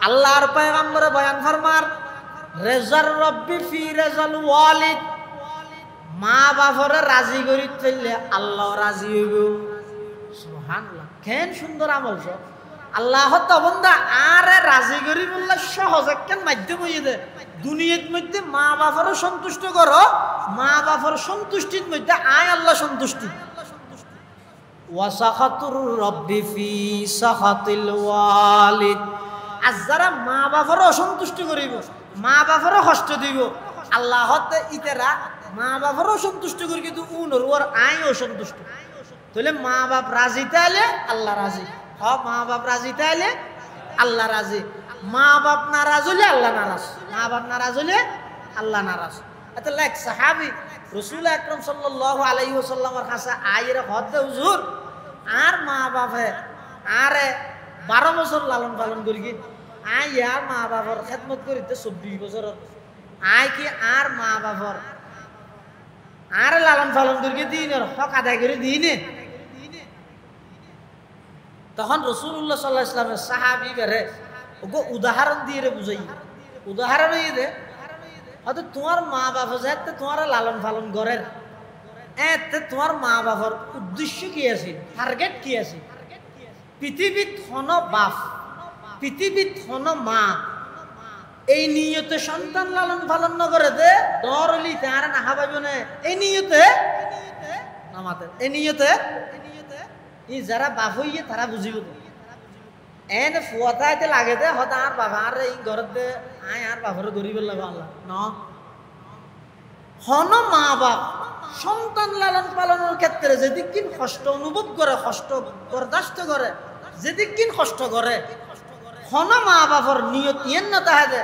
আল্লাহর পয়গম্বরে বয়ান ফরমার রেজার রব্বি ফি রেজাল ওয়ালিদ, মা বাপরে রাজি করি চললে আল্লাহ রাজি হইব। সুবহানাল্লাহ, কেন সুন্দর আমল সব। আল্লাহ তো বন্দা আরে রাজি করি বললে সহজ একখান মাধ্যম হইয়ে দে। দুনিয়ার মধ্যে মা বাপরে সন্তুষ্ট করো, মা বাপর সন্তুষ্টির মধ্যে আয় আল্লাহ সন্তুষ্টি। ওয়াসাখাতুর রব্বি ফি সাখাতিল ওয়ালিদ, আর যারা মা বাপরে অসন্তুষ্ট করিব, মা বাপরে কষ্ট দিব, আল্লাহ ইতেরা মা বাপরে সন্তুষ্ট করি কিন্তু উনর ওর আয় অসন্তুষ্ট। তাহলে মা বাপ রাজি তাইলে আল্লাহ রাজি। মা বাপ রাজি তাইলে আল্লাহ রাজি। মা বাপ নারাজ হলে আল্লাহ নারাজ, মা বাপ নারাজ হলে আল্লাহ নারাজ। এত লাইক সাহাবী রাসূল আকরাম সাল্লাল্লাহু আলাইহি ওয়াসাল্লামের কাছে আইরে হদে হুজুর আর মা বাপে আরে 12 বছর লালন পালন করি কি আই আর মা বাবার খেদমত করিতে 24 বছর আই কি আর মা বাবার আর লালন পালন করি দিনের হক আদায় করে দিনে। তখন রাসূলুল্লাহ সাল্লাল্লাহু আলাইহি ওয়াসাল্লামের সাহাবী বেরে ওগো উদাহরণ দিয়ে রে বুঝাই। উদাহরণ হই দে হয়তো তোমার মা বাবা যাতে তোমার লালন পালন করেন, এতে তোমার মা বাবার উদ্দেশ্য কি আছে, টার্গেট কি আছে। পৃথিবীত হন বাপ, পৃথিবীত হন মা, এই নিয়তে সন্তান লালন পালন নকরে দে দরলি তার না হাবাইব না। এই নিয়তে নামাতে, এই নিয়তে ই যারা বাপ হইয়ে তারা বুঝিব। এনে ফুয়াতে লাগে দে হতা আর বাবা আর এই ঘরের দে আয় আর বাপরে গরিব লাগা আল্লাহ ন হন মা বাপ সন্তান লালন পালনের ক্ষেত্রে যেদিন কষ্ট অনুভব করে, কষ্ট বরদাস্ত করে, যেদিন কষ্ট করে হন মা বাপর নিয়ত ইয়েন না তাহে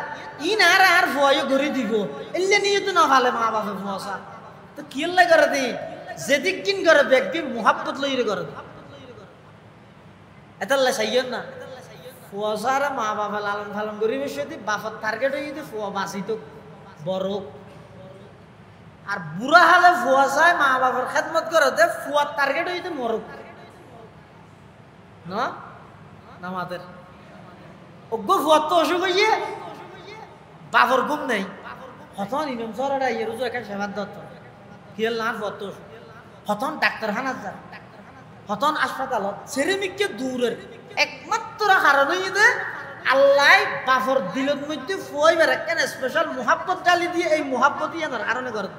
ইন আর ফুয়াইও ঘুরি দিব এলে নিয়ত না ভালে মা বাপে ফুয়াশা তো কিল্লা করে দি যেদিন করে ব্যক্তি মুহাব্বত লইরে করে এতাল্লা চাইয়েন না ফুয়াশার মা বাবা লালন পালন করিবে সেদি বাপর টার্গেট হয়ে যদি ফুয়া বাঁচিত বড়। আর বুড়া হালে ফুয়া চায় মা বাবার খেদমত করে দে ফুয়ার টার্গেট হইতে মরক না আমাদের অজ্ঞ ফুয়ার তো অসুখ হইয়ে বাপর ঘুম নেই হতন ইনম সরাটা ইয়ে রুজু একা সেবার দত্ত কিয়াল না ফুয়ার তো অসুখ হতন ডাক্তারখানা যা হতন হাসপাতালত সেরেমিককে দূরের একমাত্র কারণ হইতে আল্লাহ বাপর দিলের মধ্যে ফুয়াই বেড়ে কেন স্পেশাল মুহাব্বত ডালি দিয়ে এই মুহাব্বতই আনার কারণে করে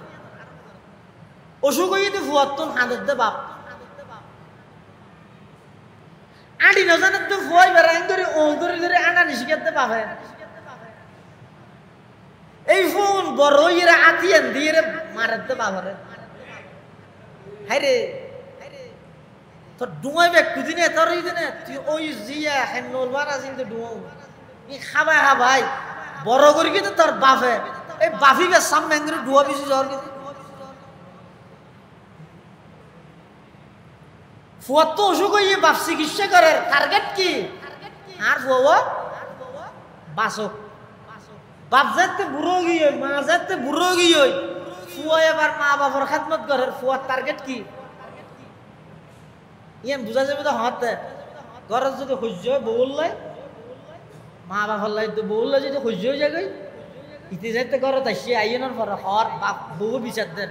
অসুখ হইতে ফুয়ার তো হাঁদের দে বাপ আড়ি নজানের তো ফুয়াই বেড়াই ধরে ও ধরে ধরে আনা নিশিকাতে পাবে এই ফোন বড় ইয়ে আতিয়ান দিয়ে মারাতে বাবারে হাই রে তোর ডুমাই ব্যাগ কুদিনে তোর দিনে তুই ওই জিয়া হেনবার আসিন তো ডুমাও ই খাবাই খাবাই বড় করি কিন্তু তোর বাপে এই বাফি বে সামনে করে ডুয়া বেশি জ্বর কিন্তু ফুয়ার তো অসুখ হইয়ে বাপ চিকিৎসা করে টার্গেট কি আর ফুয়া বাসক বাপ যাতে বুড়ো গিয়ে মা যাতে বুড়ো গিয়ে ফুয়া এবার মা বাবার খেদমত করে ফুয়ার টার্গেট কি ইয়ান বুঝা যাবে তো হাতে ঘরের যদি সহ্য হয় বউল লাই মা বাবার লাই তো বউল লাই যদি সহ্য হয়ে যায় ইতি যাইতে ঘরত আসি আইনের পরে হর বাপ বউ বিচার দেন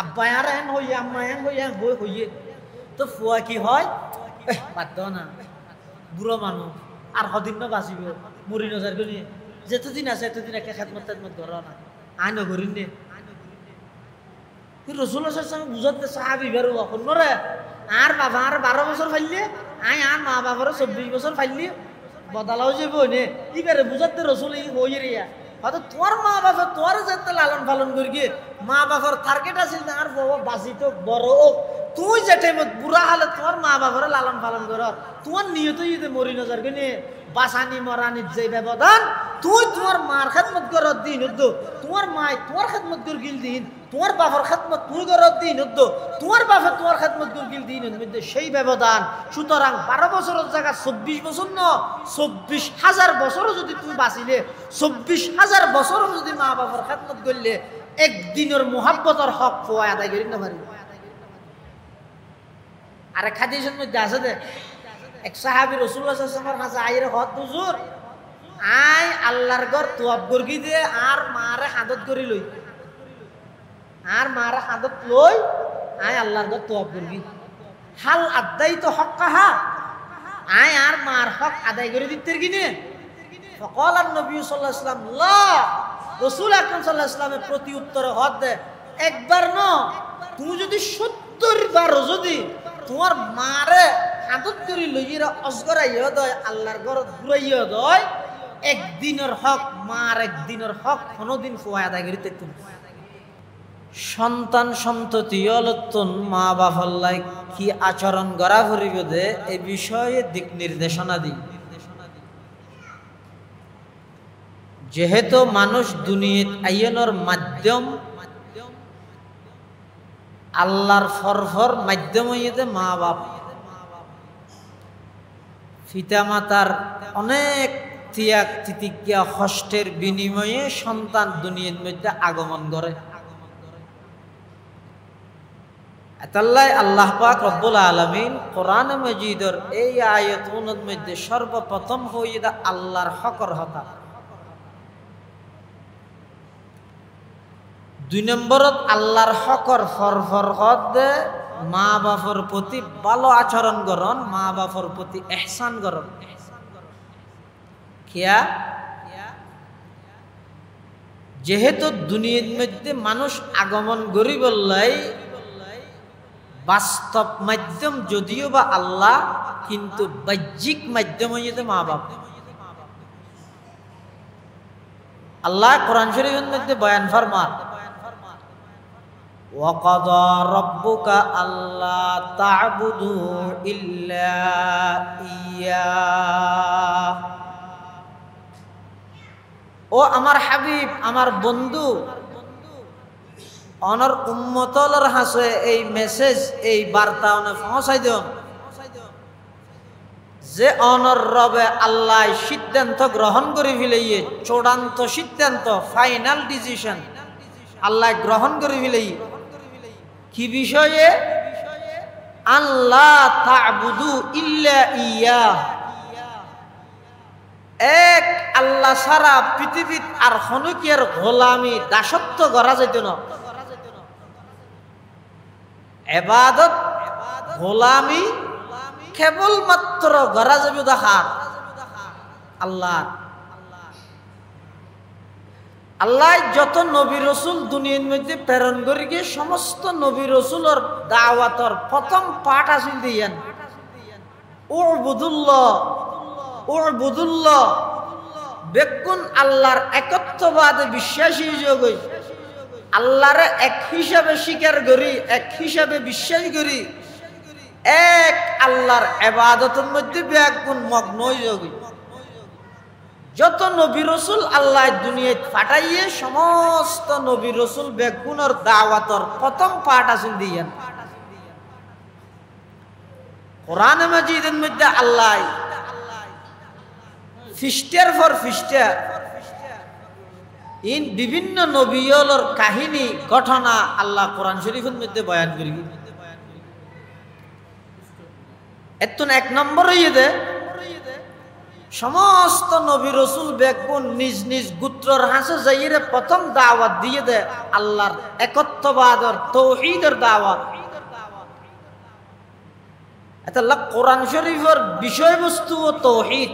আব্বা আর হেন হইয়ে আম্মা হেন হইয়ে বই হইয়ে তো ফুয়া কি হয় বাধ্য না বুড়ো মানুষ আর সদিন বাঁচিব মরি নজার করে যেতদিন আছে এতদিন একটা খেদমত টেদমত ঘর না আইন ঘরিন নে রসুল বুঝতে সাহাবি বেরো অন্যরে আর বাবা আর 12 বছর ফাইলে আয় আর মা বাবার 24 বছর ফাইলি বদলাও যাব নে ইবারে বুঝাতে রসুল হই রে হয়তো তোর মা বাবা তোর যাতে লালন পালন করি মা বাবার টার্গেট আছিল আর বাবা বাঁচি তো বড় তুই যে টাইমত বুড়া হলে তোর মা বাবার লালন পালন কর তোমার নিয়ত যদি মরি নজর গনে বাসানি মরানির যে ব্যবধান তুই তোমার মার খেদমত করার দিন তোমার মায় তোমার খেদমত করে গিল দিন তোমার বাবার খেদমত তুই করার দিন তোমার বাবা তোমার খেদমত করে গিল দিন মধ্যে সেই ব্যবধান। সুতরাং 12 বছরের জায়গা 24 বছর ন 24,000 বছরও যদি তুমি বাঁচিলে 24,000 বছরও যদি মা বাবার খেদমত করলে একদিনের মুহাব্বতের হক পোয়া আদায় করি না পারি। আরেক হাদিসের মধ্যে আছে দে এক সাহাবী রাসূলুল্লাহ সাল্লাল্লাহু আলাইহি ওয়াসাল্লামের কাছে আইরে হদ হুজুর আই আল্লাহর ঘর তোয়াব গর্গি দিয়ে আর মারে হাদত করি লই আর মারে হাদত লই আই আল্লাহর ঘর তোয়াব গর্গি হাল আদাই তো হক কাহা আই আর মার হক আদায় করে দিতে কিনে ফকাল নবী সাল্লাল্লাহু আলাইহি ওয়াসাল্লাম লা রাসূল আকরাম সাল্লাল্লাহু আলাইহি ওয়াসাল্লামের প্রতি উত্তরে হদ দে একবার ন তুমি যদি 70 বার যদি তোমার মারে হাদত করি লইরা অজগরাইয়া দয় আল্লাহর ঘর ঘুরাইয়া দয় একদিনের হক মার একদিনের হক কোনোদিন ফুয়া আদায় করিতে তুমি সন্তান সন্ততি অলত্তন মা বাফাল্লাই কি আচরণ করা ফুরিব দে এই বিষয়ে দিক নির্দেশনা দিই যেহেতু মানুষ দুনিয়াত আইয়নের মাধ্যম আল্লাহর ফরফর মাধ্যম হইতে মা বাপ পিতা মাতার অনেক ত্যাগ তিতিজ্ঞা কষ্টের বিনিময়ে সন্তান দুনিয়ার মধ্যে আগমন করে এতাল্লাই আল্লাহ পাক রব্বুল আলামিন কোরআন মাজিদের এই আয়াতগুলোর মধ্যে সর্বপ্রথম হইয়া আল্লাহর হকর হতা 2 নম্বরত আল্লাহর হকর ফরফর হদ মা বাপর প্রতি ভালো আচরণ করন মা বাপর প্রতি ইহসান করন কিয়া যেহেতু দুনিয়ার মধ্যে মানুষ আগমন করি বললাই বাস্তব মাধ্যম যদিও বা আল্লাহ কিন্তু বাহ্যিক মাধ্যম হইতে মা বাপ আল্লাহ কোরআন শরীফের মধ্যে বয়ান ফরমান وَقَضَى رَبُّكَ أَلَّا تَعْبُدُوا إِلَّا إِيَّاهُ ও আমার হাবিব আমার বন্ধু অনর উম্মতলর হাসে এই মেসেজ এই বার্তা অনে পৌঁছাই দিও যে অনর রবে আল্লাহ সিদ্ধান্ত গ্রহণ করে ফেলাইয়ে চূড়ান্ত সিদ্ধান্ত ফাইনাল ডিসিশন আল্লাহ গ্রহণ করে ফেলাই কি বিষয়ে আল্লাহ তা'বুদু ইল্লা ইয়া এক আল্লাহ ছাড়া পৃথিবীত আর হনুকের গোলামি দাসত্ব করা যেত না ইবাদত গোলামি কেবলমাত্র করা যাবে দেখার আল্লাহ আল্লাহ যত নবী রসুল দুনিয়ার মধ্যে প্রেরণ করে গিয়ে সমস্ত নবী রসুলের দাওয়াতর প্রথম পাঠ আসিল দিয়েন উবুদুল্লাহ বেকুন আল্লাহর একত্ববাদে বিশ্বাসী যোগই আল্লাহরে এক হিসাবে স্বীকার করি এক হিসাবে বিশ্বাস করি এক আল্লাহর ইবাদতের মধ্যে বেকুন মগ্ন যোগী যত নবী রসুল আল্লাহ দুনিয়ায় পাঠাইয়ে সমস্ত নবী রসুল বেগুনের দাওয়াতর প্রথম পাঠ আসিল দিয়েন কোরআন মাজিদের মধ্যে আল্লাহ ফিস্টার ফর ফিস্টার ইন বিভিন্ন নবীর কাহিনী ঘটনা আল্লাহ কোরআন শরীফের মধ্যে বয়ান করি এতন এক নম্বর হইয়ে দে সমস্ত নবী রসুল বেগুন নিজ নিজ গোত্রর হাসে যাইরে প্রথম দাওয়াত দিয়ে দে আল্লাহর একত্ববাদর তাওহীদের দাওয়াত এটা কোরআন শরীফের বিষয়বস্তু ও তাওহীদ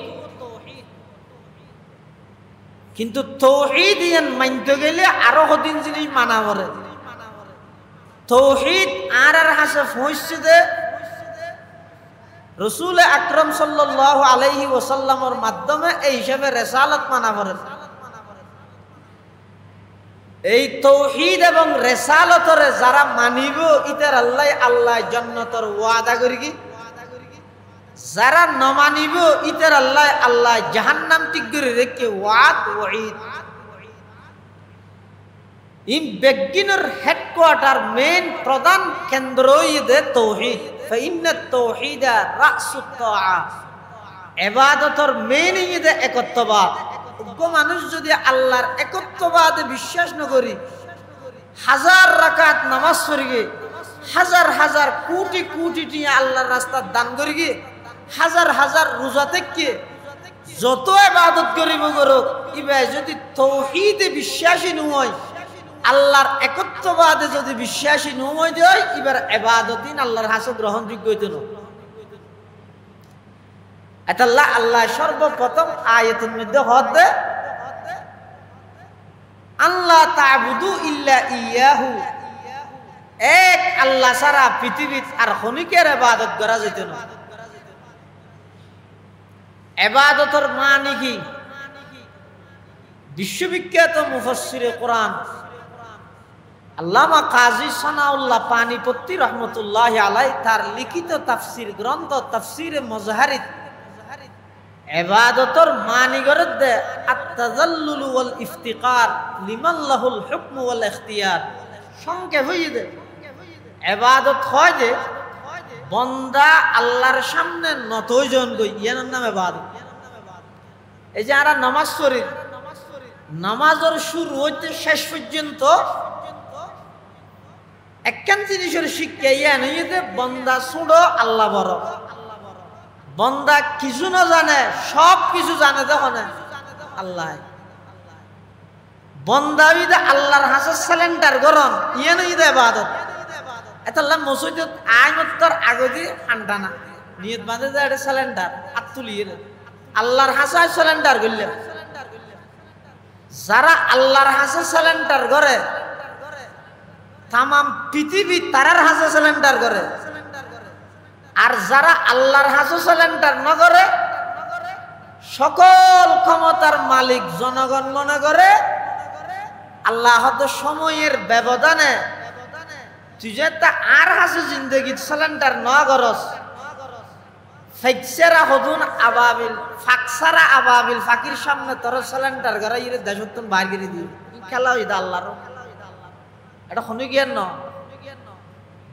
কিন্তু তাওহীদ ইয়ান মানতে গেলে আরো কদিন জিনিস মানা পড়ে তাওহীদ আর হাসে পৌঁছে দে রসুল আকরাম সাল্লাল্লাহু আলাইহি ওয়াসাল্লামের মাধ্যমে এই হিসাবে রিসালাত মানা করে এই তাওহীদ এবং রিসালাতরে যারা মানিব ইতার আল্লাহ জান্নাতের ওয়াদা করি কি যারা না মানিব ইতার আল্লাহ জাহান্নাম ঠিক করে রেখে ওয়াঈদ ইন বেগিনের হেডকোয়ার্টার মেইন প্রধান কেন্দ্র ইদে তাওহীদ ফাইন্নাত তাওহীদা রাসুত তাআ ইবাদতের মেইন ইদে একত্ববাদ মানুষ যদি আল্লাহর একত্ববাদে বিশ্বাস না করি হাজার রাকাত নামাজ পড়ি হাজার হাজার কোটি কোটি টিয়া আল্লাহর রাস্তায় দান করি হাজার হাজার রোজা থেকে যত ইবাদত করিব করুক ইবা যদি তৌহিদে বিশ্বাসী নয় আল্লাহর একত্ববাদে যদি বিশ্বাসী নয় দেয় এবার ইবাদতিন আল্লাহর হাসে গ্রহণযোগ্য হইতো না। আল্লাহ আল্লাহ সর্বপ্রথম আয়াতের মধ্যে হদ দে আল্লাহ তা'বুদু ইল্লা ইয়াহু, এক আল্লাহ ছাড়া পৃথিবীত আর খনিকের ইবাদত করা যেত না। ইবাদতের মানে কি? বিশ্ববিখ্যাত মুফাসসিরে কোরআন আল্লামা কাজী সানাউল্লাহ পানিপত্তি রহমতুল্লাহি আলাইহি তার লিখিত তাফসীর গ্রন্থ তাফসীরে মুজাহারিদ ইবাদতের মানে করে দে আত-তাযাল্লুল ওয়াল ইফতিকার লিমান লাহুল হুকম ওয়াল ইখতিয়ার। সংক্ষেপ হয়ে দে ইবাদত হয় যে বান্দা আল্লাহর সামনে নত হইজন গই ইয়ার নাম ইবাদত। এই যে আমরা নামাজ পড়ি, নামাজের শুরু হইতে শেষ পর্যন্ত একখান জিনিসের শিক্ষা ইয়া নয় যে বান্দা ছোড়ো আল্লাহ বড়। বান্দা কিছু না জানে, সব কিছু জানে তখন আল্লাহ। বান্দা ইদা আল্লাহর হাসে সিলিন্ডার গরম ইয়া নয় ইদা ইবাদত। এতাল্লাহ মসজিদত আইনত্তর আগদি আন্ডানা নিয়ত বাঁধে যায় এটা সিলিন্ডার আত্তুলিয়ে আল্লাহর হাসে সিলিন্ডার গড়লে যারা আল্লাহর হাসে সিলিন্ডার করে তামাম পৃথিবী তারার হাসে সিলিন্ডার করে। আর যারা আল্লাহর হাসে সিলিন্ডার না করে সকল ক্ষমতার মালিক জনগণ মনে করে আল্লাহ হয়তো সময়ের ব্যবধানে তুই যে তা আর হাসে জিন্দগিত সিলিন্ডার না করস ফাইকসারা হদুন আবাবিল ফাকসারা আবাবিল ফাকির সামনে তোর সিলিন্ডার করে ইরে দেশতন বাইর করে দিই খেলা হইদা আল্লাহর এটা শুনি জ্ঞান ন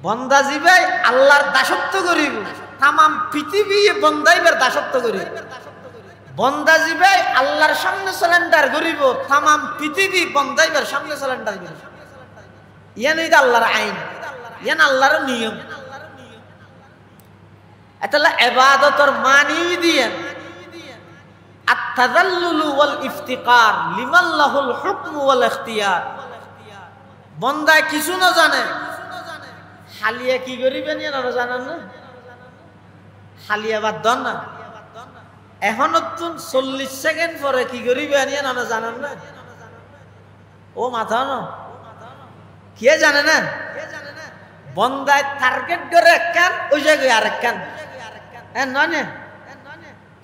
বন্দা জিবাই আল্লাহর দাসত্ব করিব তামাম পৃথিবী বন্দাইবার দাসত্ব করিব। বন্দা জিবাই আল্লাহর সামনে সিলিন্ডার করিব তামাম পৃথিবী বন্দাইবার সামনে সিলিন্ডার করিব। ইয়ান হইদা আল্লাহর আইন, ইয়ান আল্লাহর নিয়ম। এতলা ইবাদতের মানি দিয়েন আত-তাযাল্লুল ওয়াল ইফতিকার লিমান লাহুল হুকম ওয়াল ইখতিয়ার। বন্দা কিছু না জানে হালিয়া কি করিবেন এরা জানেন না? হালিয়া বাদ দন না এখন 40 সেকেন্ড পরে কি করিবেন এরা জানেন না? ও মাথা না কে জানে না? বন্দায় টার্গেট করে একখান ওই জায়গায় আর একখান নয়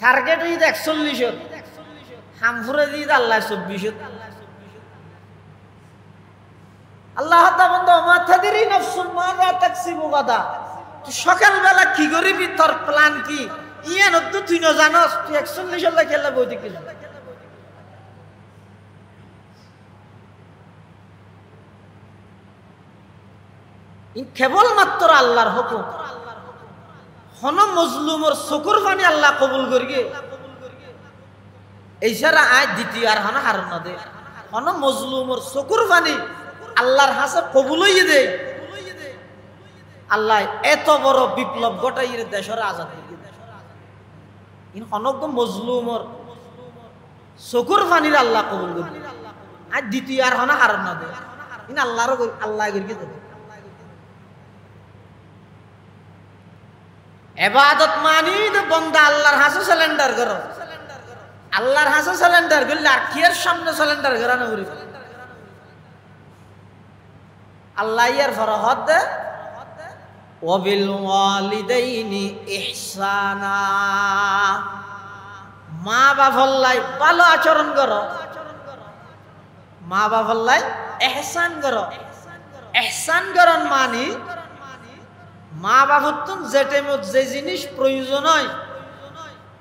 টার্গেট হইতে 41 হামফুরে দিয়ে আল্লাহ 24। আল্লাহ সকালবেলা কি করিবি তোর প্ল্যান কি ইয়ান তুই না জানস তুই 41 খেলা বই দেখি। কেবলমাত্র আল্লাহর হুকুম হন মজলুমর চকুর পানি আল্লাহ কবুল করিয়ে এই ছাড়া আয় দ্বিতীয় আর হন হার না দে হন মজলুমর চকুর পানি আল্লাহর হাসে কবুল হইয়ে দে। আল্লাহ এত বড় বিপ্লব ঘটাই দেশের আজাদ হনক মজলুমর চকুর পানির আল্লাহ কবুল করি আর দ্বিতীয় আর হন হার না দে আল্লাহর আল্লাহ করিয়ে দেবে। ইবাদত মানি তো বন্দা আল্লাহর হাসে সিলিন্ডার করো, আল্লাহর হাসে সিলিন্ডার করলে আর কিয়ের সামনে সিলিন্ডার করানো করি আল্লাহ ইয়ার ফরহদ দে ওয়াবিল ওয়ালিদাইনি ইহসানা। মা বাবাল্লাই ভালো আচরণ করো, মা বাবাল্লাই ইহসান করো। ইহসান করন মানি মা বাবার যে জিনিস প্রয়োজন হয়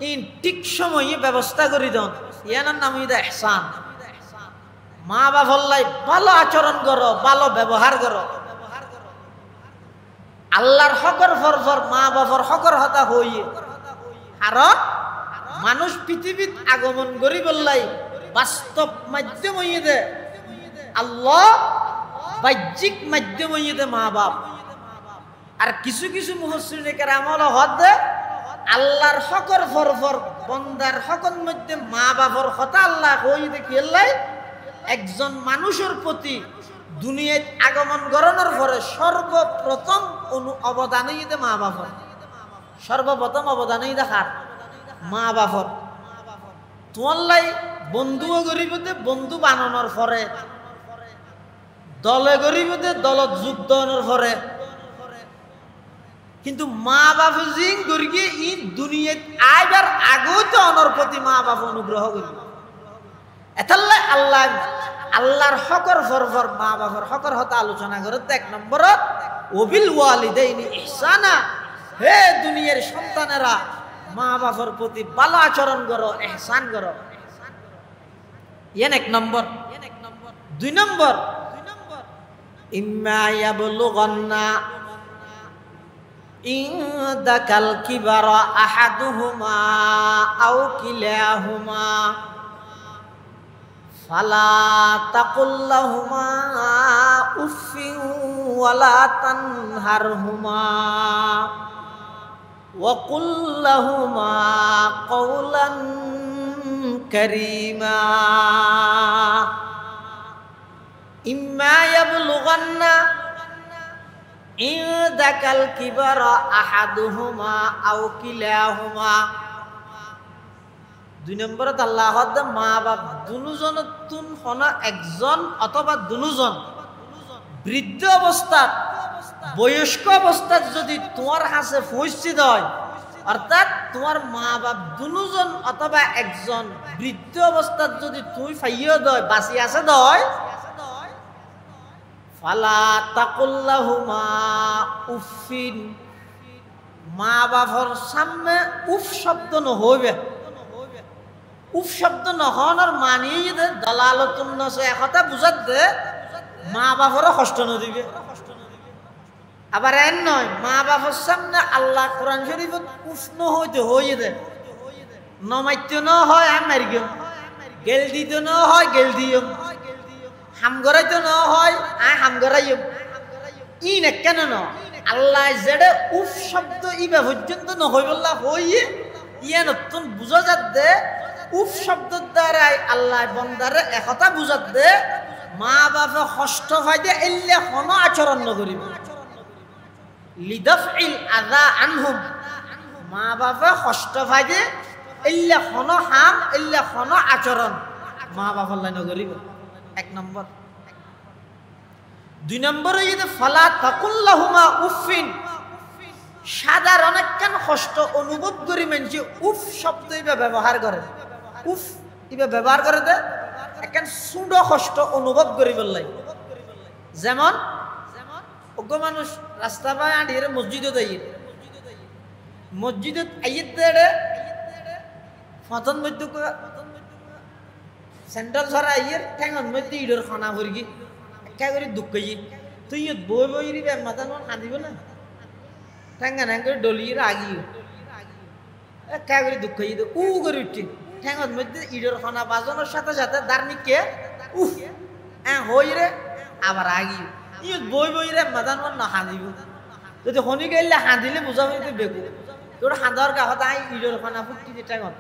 ইন ঠিক সময়ে ব্যবস্থা করে দেন ইয়ার নাম ইহসান। মা বাবাল্লাই ভালো আচরণ করো, ভালো ব্যবহার করো। আল্লাহর হকর ফরফর মা বাবার হকর হতা হইয়ে কারণ মানুষ পৃথিবীত আগমন করি বললাই বাস্তব মাধ্যম হইয়ে দে আল্লাহ, বাহ্যিক মাধ্যম হইয়ে দে মা বাপ। আর কিছু কিছু মুফাসসিরিনে কেরাম হলো হদ দে আল্লাহর হকর ফরফর বন্দার হকর মধ্যে মা বাবার কথা আল্লাহ কই দেখিয়ালাই একজন মানুষের প্রতি দুনিয়ায় আগমন করানোর পরে সর্বপ্রথম অবদানই দে মা বাবার। সর্বপ্রথম অবদানই দেখার মা বাবার। তোমার লাই বন্ধুও গরিবতে বন্ধু বানানোর পরে, দলে গরিবতে দলত যোগদানের পরে, কিন্তু মা বাবা জিং গরিগে ই দুনিয়াত আইবার আগেও তো অনর প্রতি মা বাবা অনুগ্রহ করি। এতাল্লাই আল্লাহ আল্লাহর হকর ফরফর মা বাবার হকর হতা আলোচনা করে। এক নম্বরত ওবিল ওয়ালিদাইনি ইহসানা, হে দুনিয়ার সন্তানেরা মা বাবার প্রতি ভালো আচরণ করো, ইহসান করো। এক নম্বর। 2 নম্বর, ইম্মা ইয়াবলুগান্না ইনদাকাল কিবারা আহাদুহুমা আও কিলাহুমা ফালা তাকুল লাহুমা উফফিন ওয়ালা তানহারহুমা ওয়া কুল লাহুমা কওলান কারীমা। ইম্মা ইয়াবলুগান্না ইনদাকাল কিবারা আহাদুহুমা আও কিলাহুমা। 2 নম্বরত আল্লাহ মা বাপ দুজন তুন হনা একজন অথবা দুজন বৃদ্ধ অবস্থাত বয়স্ক অবস্থাত যদি তোমার হাসে পৌঁছিত হয়, অর্থাৎ তোমার মা বাপ দুজন অথবা একজন বৃদ্ধ অবস্থাত যদি তুই ফাইয় দয় বাঁচি আছে দয়, ফালা তাকুল্লাহুমা উফিন, মা বাবার সামনে উফ শব্দ নহইবে। উফ শব্দ নহনের মানি যে দলালতুন নসে একথা বুঝাত দে মা বাবারও কষ্ট নদিবে। আবার এন নয়, মা বাবার সামনে আল্লাহ কোরআন শরীফত উফ নহইতে হইয়ে দে, নমাইতে ন হয় আমি মারি গেম, গেল দিতে ন হয় গেল দিয়ম, হাম গড়াইতে ন হয় আই হাম গড়াইম। ই না কেন ন আল্লাহ যেডে উফ শব্দ ইবা পর্যন্ত নহই বললা হইয়ে ইয়ে নতুন বুঝা যাত দে উফ শব্দের দ্বারাই আল্লাহ বন্দারে একথা বুঝাত দে মা বাপে কষ্ট পাই দে এলে কোনো আচরণ নকরিব। লিদাফইল আযা আনহুম, মা বাপে কষ্ট পাই দে এলে কোনো হাম এলে কোনো আচরণ মা বাপর লাই নকরিব। 1 নম্বর। 2 নম্বরে যদি ফালা তাকুল্লাহুমা উফিন, সাধারণ একখান কষ্ট অনুভব করি মানছি উফ শব্দ ইবা ব্যবহার করে, উফ ইবা ব্যবহার করে দে একখান ছোট কষ্ট অনুভব করি বললাই। যেমন অজ্ঞ মানুষ রাস্তা পায় আঁটিয়ে মসজিদত আইয়ে, মসজিদত আইয়ে দে ফতন মধ্য সেন্ট্রাল ছড়া আইয়ে ঠেঙন মধ্যে ইডর খানা ভরগি একা করে দুঃখ তুই বই বই রিবে মাথা নো কাঁদিব না, ঠেঙ্গা ঠ্যাং করে ডলিয়ে আগিয়ে একা করে দুঃখ উ করে উঠি ঠেঙত মধ্যে ইডর খানা বাজনের সাথে সাথে দার্মিককে উফ হই রে আবার আগিয়ে ইয়ত বই বই রে মাথা নো না হাঁদিব। যদি শনি গেলে হাঁদিলে বুঝাবো বেকু তোর হাঁদার কাহত আই ইডর খানা ফুটি যে ঠেঙত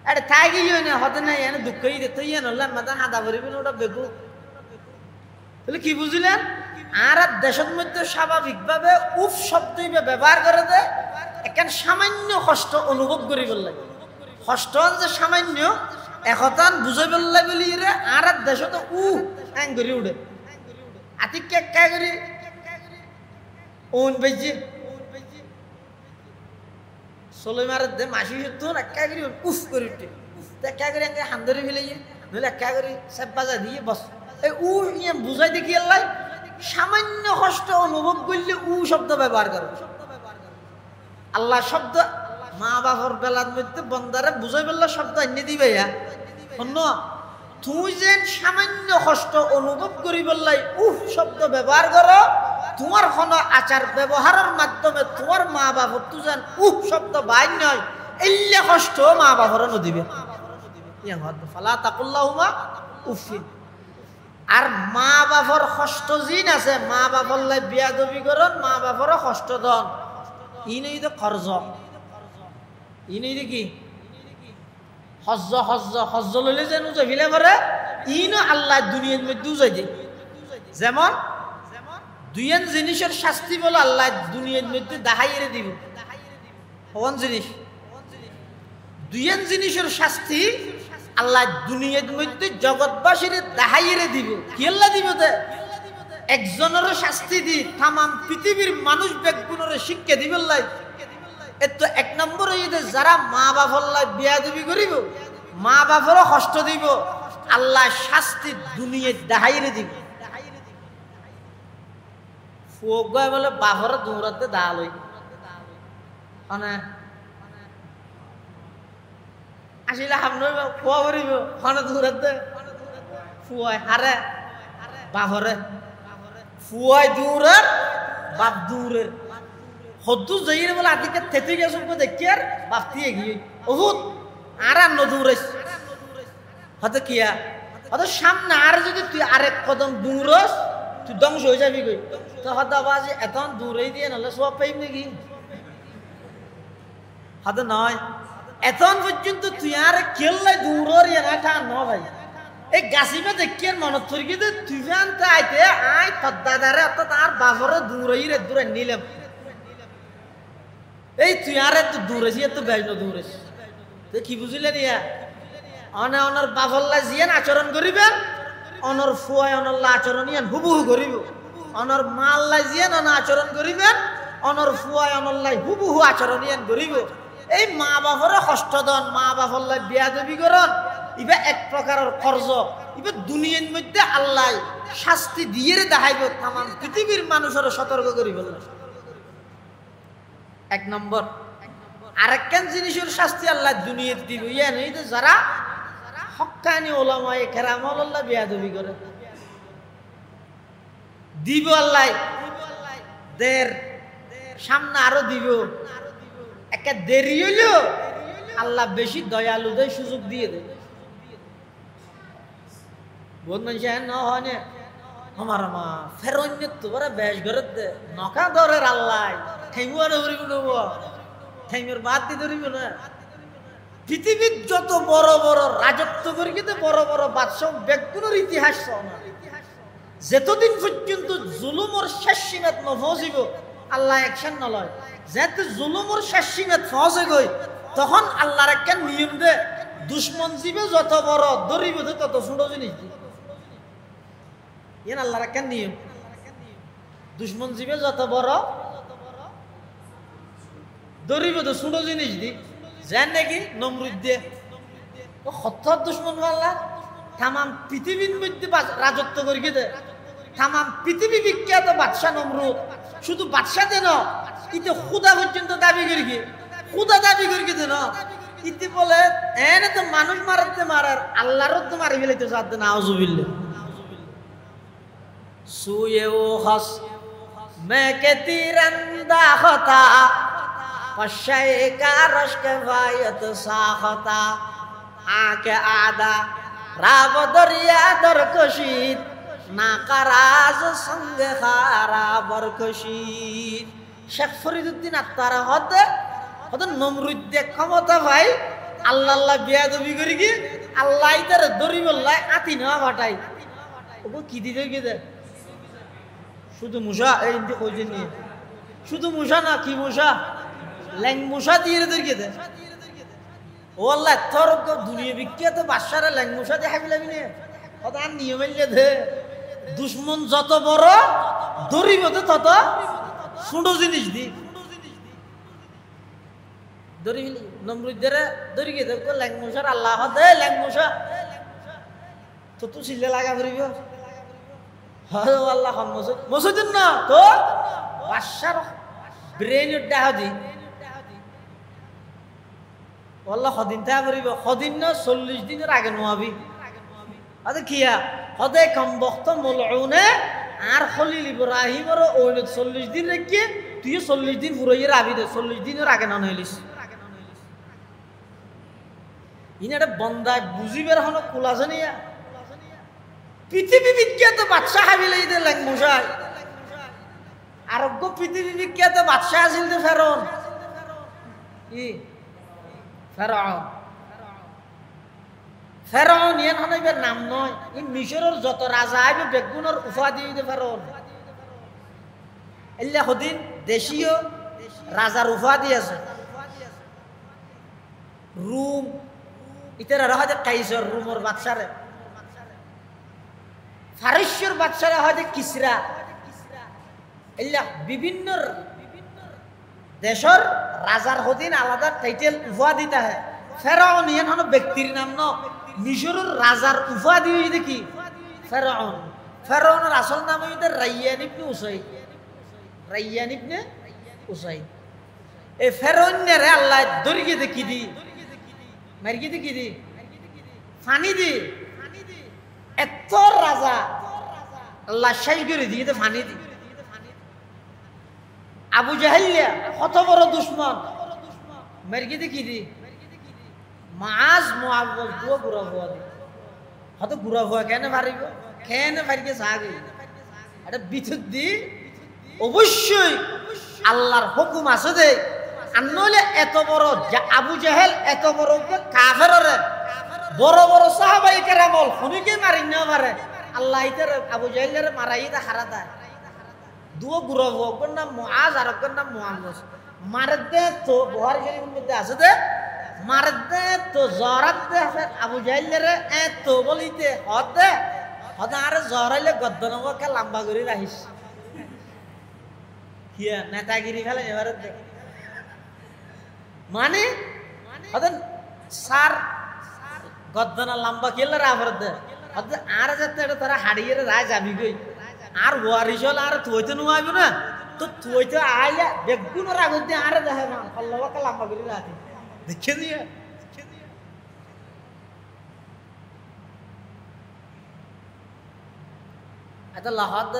আরে তাই গিয়ে না হতে নাই এনে দুঃখ দে তুই নলে মাথা হাঁদা ভরিবি না ওটা বেকু। তাহলে কি বুঝলেন? আর দেশের মধ্যে স্বাভাবিকভাবে উফ শব্দ ব্যবহার করে দে এখান সামান্য কষ্ট অনুভব করি বললে, কষ্ট যে সামান্য একতান বুঝে বললে বলি রে আর দেশে তো হ্যাং করে উঠে আতিকে একা করি ওন বেজি চলে মারে দে মাসি তোর একা করি উফ করে উঠে একা করে হান ধরে ফেলাইয়ে নইলে একা করে সেপ বাজা দিয়ে বস বুঝাই দেখি আল্লাহ সামান্য কষ্ট অনুভব করলে শব্দ ব্যবহার করে। আল্লাহ শব্দ মা বাবার বেলার মধ্যে বন্দারে বুঝাই বললে শব্দ এনে দিবে অন্য তুই যেন সামান্য কষ্ট অনুভব করি বললাই শব্দ ব্যবহার করো, তোমার কোনো আচার ব্যবহারের মাধ্যমে তোমার মা বাবার তুই যেন শব্দ বাই নয় এলে কষ্ট মা বাবারও নদিবে। ফালা তাকুল্লাহুমা উফিন। আর মা বাবার কষ্ট জিন আছে, মা বাবার লাই বিয়াদবি করন, মা বাবারও কষ্ট দন ই নেই তো খরচ ইনি দেখি হজ্জ হজ্জ হজ্জ লইলে যেন জহিলা করে ইনো আল্লাহ দুনিয়ার মধ্যে উজাই দেয়। যেমন দুইয়েন জিনিসের শাস্তি বলে আল্লাহ দুনিয়ার মধ্যে দাহাইরে দিব। কোন জিনিস? দুইয়েন জিনিসের শাস্তি আল্লাহ দুনিয়ার মধ্যে জগৎবাসীর দাহাইরে দিব। কি আল্লাহ দিব? একজনের শাস্তি দি তাম পৃথিবীর মানুষ বেগুনের শিক্ষা দিব। এত এক নম্বর যারা মা বাবার বিয়াদবি করিব, মা বাবারও কষ্ট দিব, আল্লাহ শাস্তি দুনিয়ায় দাহাইরে দিব। ফুক গায় বলে বাপর দৌড়াতে দাল হই আসলে আপনার ফুয়া করিব খনে দৌড়াতে ফুয়ায় হারে বাপরে ফুয়াই দৌড়ের বাপ দৌড়ের হদ্দু যাইয়ে বলে আদিকে থেতে গেছ দেখি আর বাপ দিয়ে গিয়ে বহুত আর দৌড়াইস হয়তো কিয়া হয়তো সামনে আর যদি তুই আরেক কদম দৌড়স তুই ধ্বংস হয়ে যাবি গই। তো হয়তো আবার এত দূরেই দিয়ে নাহলে সব পাইব নাকি? হয়তো নয় এতন পর্যন্ত তুই আর কেল্লাই দূরের এলাকা ন ভাই এই গাছিমে দেখি আর মনত পড়ি কিন্তু তুই জানতে আইতে আই পদ্মাদারে অর্থাৎ আর বাবরে দূরেই রে দূরে নিলাম এই তুই আর এত দূরেছি এত বেশ দূরেছি তো কি বুঝলে নিয়া অনে অনর বাবল্লা জিয়ান আচরণ করিবেন অনর ফুয়ায় অনল্লা আচরণ ইয়ান হুবহু করিব অনর মাল্লা জিয়ান অন আচরণ করিবেন অনর ফুয়ায় অনল্লাই হুবহু আচরণ ইয়ান করিব। এই মা বাপরে হস্তদন মা বাপল্লাই বিয়াদবি করন ইবা এক প্রকারের কর্জ ইবা দুনিয়ার মধ্যে আল্লাহ শাস্তি দিয়ে দেখাইব তাম পৃথিবীর মানুষের সতর্ক করি বলল। এক নম্বর আরেকখান জিনিসের শাস্তি আল্লাহ দুনিয়ার দিব ইয়া নেই তো যারা হক্কানি ওলামায়ে কেরাম আল্লাহ বিয়াদবি করে দিব আল্লাহ দের সামনে আরো দিব একটা দেরি হইল আল্লাহ বেশি দয়ালুদের সুযোগ দিয়ে দেয়। বহুত মানুষ হয় আমার মা ফেরন্য তোরা বেশ ঘরে নখা ধরের আল্লাহ ঠেঙ্গুয়ার ধরিব নেব ঠেঙ্গুর বাদ দিয়ে ধরিব না। পৃথিবীর যত বড় বড় রাজত্ব করি কিন্তু বড় বড় বাদশাহ বেগুনের ইতিহাস না যেতদিন পর্যন্ত জুলুমর শেষ সীমাত নফজিব আল্লাহ একশন নলয় যেহেতু জুলুমর শেষ সীমাত ফসে গই তখন আল্লাহর একটা নিয়ম দে দুশ্মন জীবে যত বড় দরিব তত ছোট জিনিস দি আল্লাহর একটা নিয়ম দুশ্মন জীবে যত বড় দরিব তো ছোট জিনিস দি যেন নাকি নমরুদ দিয়ে হত্যার দুশ্মন আল্লাহ তাম পৃথিবীর মধ্যে রাজত্ব করি দে তাম পৃথিবী বিখ্যাত বাদশাহ নমরুদ শুধু বাদশাহ দেন ইতে খুদা পর্যন্ত দাবি করি খুদা দাবি করি দেন ইতি বলে এনে তো মানুষ মারাতে মারার আল্লাহর তো মারি ফেলাইতে চাচ্ছে না আউযুবিল্লাহ সুয়ে ও হস মে কে তিরন্দা হতা পশায়ে কা রশকে ভায়ত সাহতা আকে আদা রাব দরিয়া দরকশিত না কারাজ সঙ্গে খারা বরকশিত। শেখ ফরিদুদ্দিন আত্মারা হতে হতে নমরুদ্দে ক্ষমতা ভাই আল্লাহ আল্লাহ বিয়াদবি করি কি আল্লাহ তার দরিবল্লাহ আতি নেওয়া ভাটাই ওকে কি দিতে গিয়ে শুধু মুসা এই কইছে নিয়ে শুধু মুসা না কি মুসা ল্যাং মুসা দিয়ে গিয়ে ও আল্লাহ তোর দুনিয়া বিখ্যাত বাদশারা ল্যাং মুসা দিয়ে হাবিলাবি নে কত আর নিয়ম দে দুশ্মন যত বড় দরিব তত ছোট জিনিস দি দরি নমরুদ্দের দরি গিয়ে দেখো ল্যাং মুসার আল্লাহ দে ল্যাং মুসা তো তুই সিলে লাগা করিব আল্লাহ মসুদিন না তো বাদশার ব্রেন ডাহ দি আল্লাহ সদিন তা করিব সদিন না 40 দিনের আগে নোয়াবি আরে কিয়া সদে কম বক্ত মলউনে আর খলিল ইব্রাহিমর ওই 40 দিন রেখে তুই 40 দিন ফুরাইয়ের আবি দে 40 দিনের আগে না নইলিস ইনারে বন্দা বুঝিবের হন কুলাজনিয়া পৃথিবী বিখ্যাত বাদশাহ হাবিলাই দে ল্যাং মুসাই আরোগ্য পৃথিবী বিখ্যাত বাদশাহ আছিল দে ফেরন কি ফেরাউন ফেরাউন ইয়ান হনাইবার নাম নয়, ই মিশরের যত রাজা আইবে বেগুনের উপাধি হইতে ফেরাউন। এল্লা হদিন দেশীয় রাজার উপাধি আছে। রুম ইতারা রাহাতে কাইসর, রুমর বাদশারে। ফারস্যর বাদশারা হয়তো কিসরা। এল্লা বিভিন্ন দেশের রাজার হদিন আলাদা টাইটেল উপাধি থাকে। ফেরাউন ইয়ান হন ব্যক্তির নাম ন, মিশরের রাজার উপাধি হইতে কি ফেরাউন। ফেরাউনের আসল নাম হইতে রাইয়ান ইবনে উসাইদ। রাইয়ান ইবনে উসাইদ। এই ফেরাউনরে আল্লাহ দরিয়ে দে কি দি, মারিয়ে দে কি দি, ফানি দি। এত রাজা আল্লাহ শাই করে দিয়ে দে ফানি দি। আবু জাহেলিয়া কত বড় দুশ্মন, মারিয়ে দে কি দি, মাছ মুআওয়াজ দুয়া গুড়া হওয়া দি। হয়তো গুড়া হওয়া কেন পারিব, কেন পারিকে সাগে এটা বিদ্যুৎ দি। অবশ্যই আল্লাহর হুকুম আছে দে। আর নইলে এত বড় আবু জাহেল, এত বড় কাফেররে বড় বড় সাহাবাই কেরামল খুনিকে মারি না পারে। আল্লাহ ইতার আবু জাহেলের মারাই তা হারা দেয়। দুও গুড়া হওয়ার নাম মুআজ আর একর নাম মুআওয়াজ। মারে দে তো বুখারী শরীফের মধ্যে আছে দে, মারে দে তো জরাত দে আবু জাহেলের এত বলিতে হদ দে হদ আর জরাইলে গদ্দনকে লম্বা করে রাখিস। কিয়া নেতাগিরি ফেলে এবারে দে মানে হদন সার গদ্দনা লম্বা কেলে রাফর দে হদ আর যেতে তারা হাড়িয়ে রায় যাবি গই। আর ওয়ারিশল আর থইতে নুয়াইব না তো থইতে আইলে বেগুনের আগত দিয়ে আর দেখে না আল্লাহকে লম্বা করে রাখি দেখে দিয়ে। এটা লাহাদ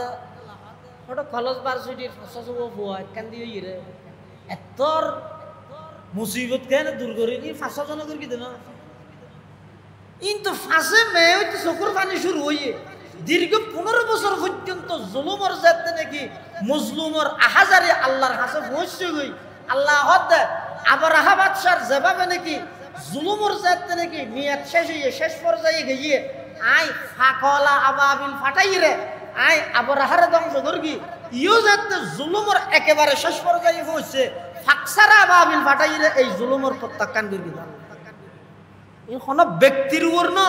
ওটা কলেজ ভার্সিটির সসব বুয়া কান দিয়ে ইরে এতর মুসিবত কেন দূর করে নি 500 জন করে কি দেন। কিন্তু ফাঁসে মেয়ে হইতে চকুর পানি শুরু হইয়ে দীর্ঘ 15 বছর পর্যন্ত জুলুমর যাতে নাকি মজলুমর আহাজারে আল্লাহর কাছে পৌঁছে গই। আল্লাহ হদ আবার আহাবাদশার যেভাবে নাকি জুলুমর যাতে নাকি মেয়াদ শেষ হইয়ে শেষ পর্যায়ে গিয়ে আই ফাকলা আবাবিল ফাটাই রে আই আবার আহারে ধ্বংস করবি। ইও যাতে জুলুমর একেবারে শেষ পর্যায়ে পৌঁছে ফাকসারা আবাবিল ফাটাই রে এই জুলুমর প্রত্যাখ্যান করবি। ই কোন ব্যক্তির উপর না,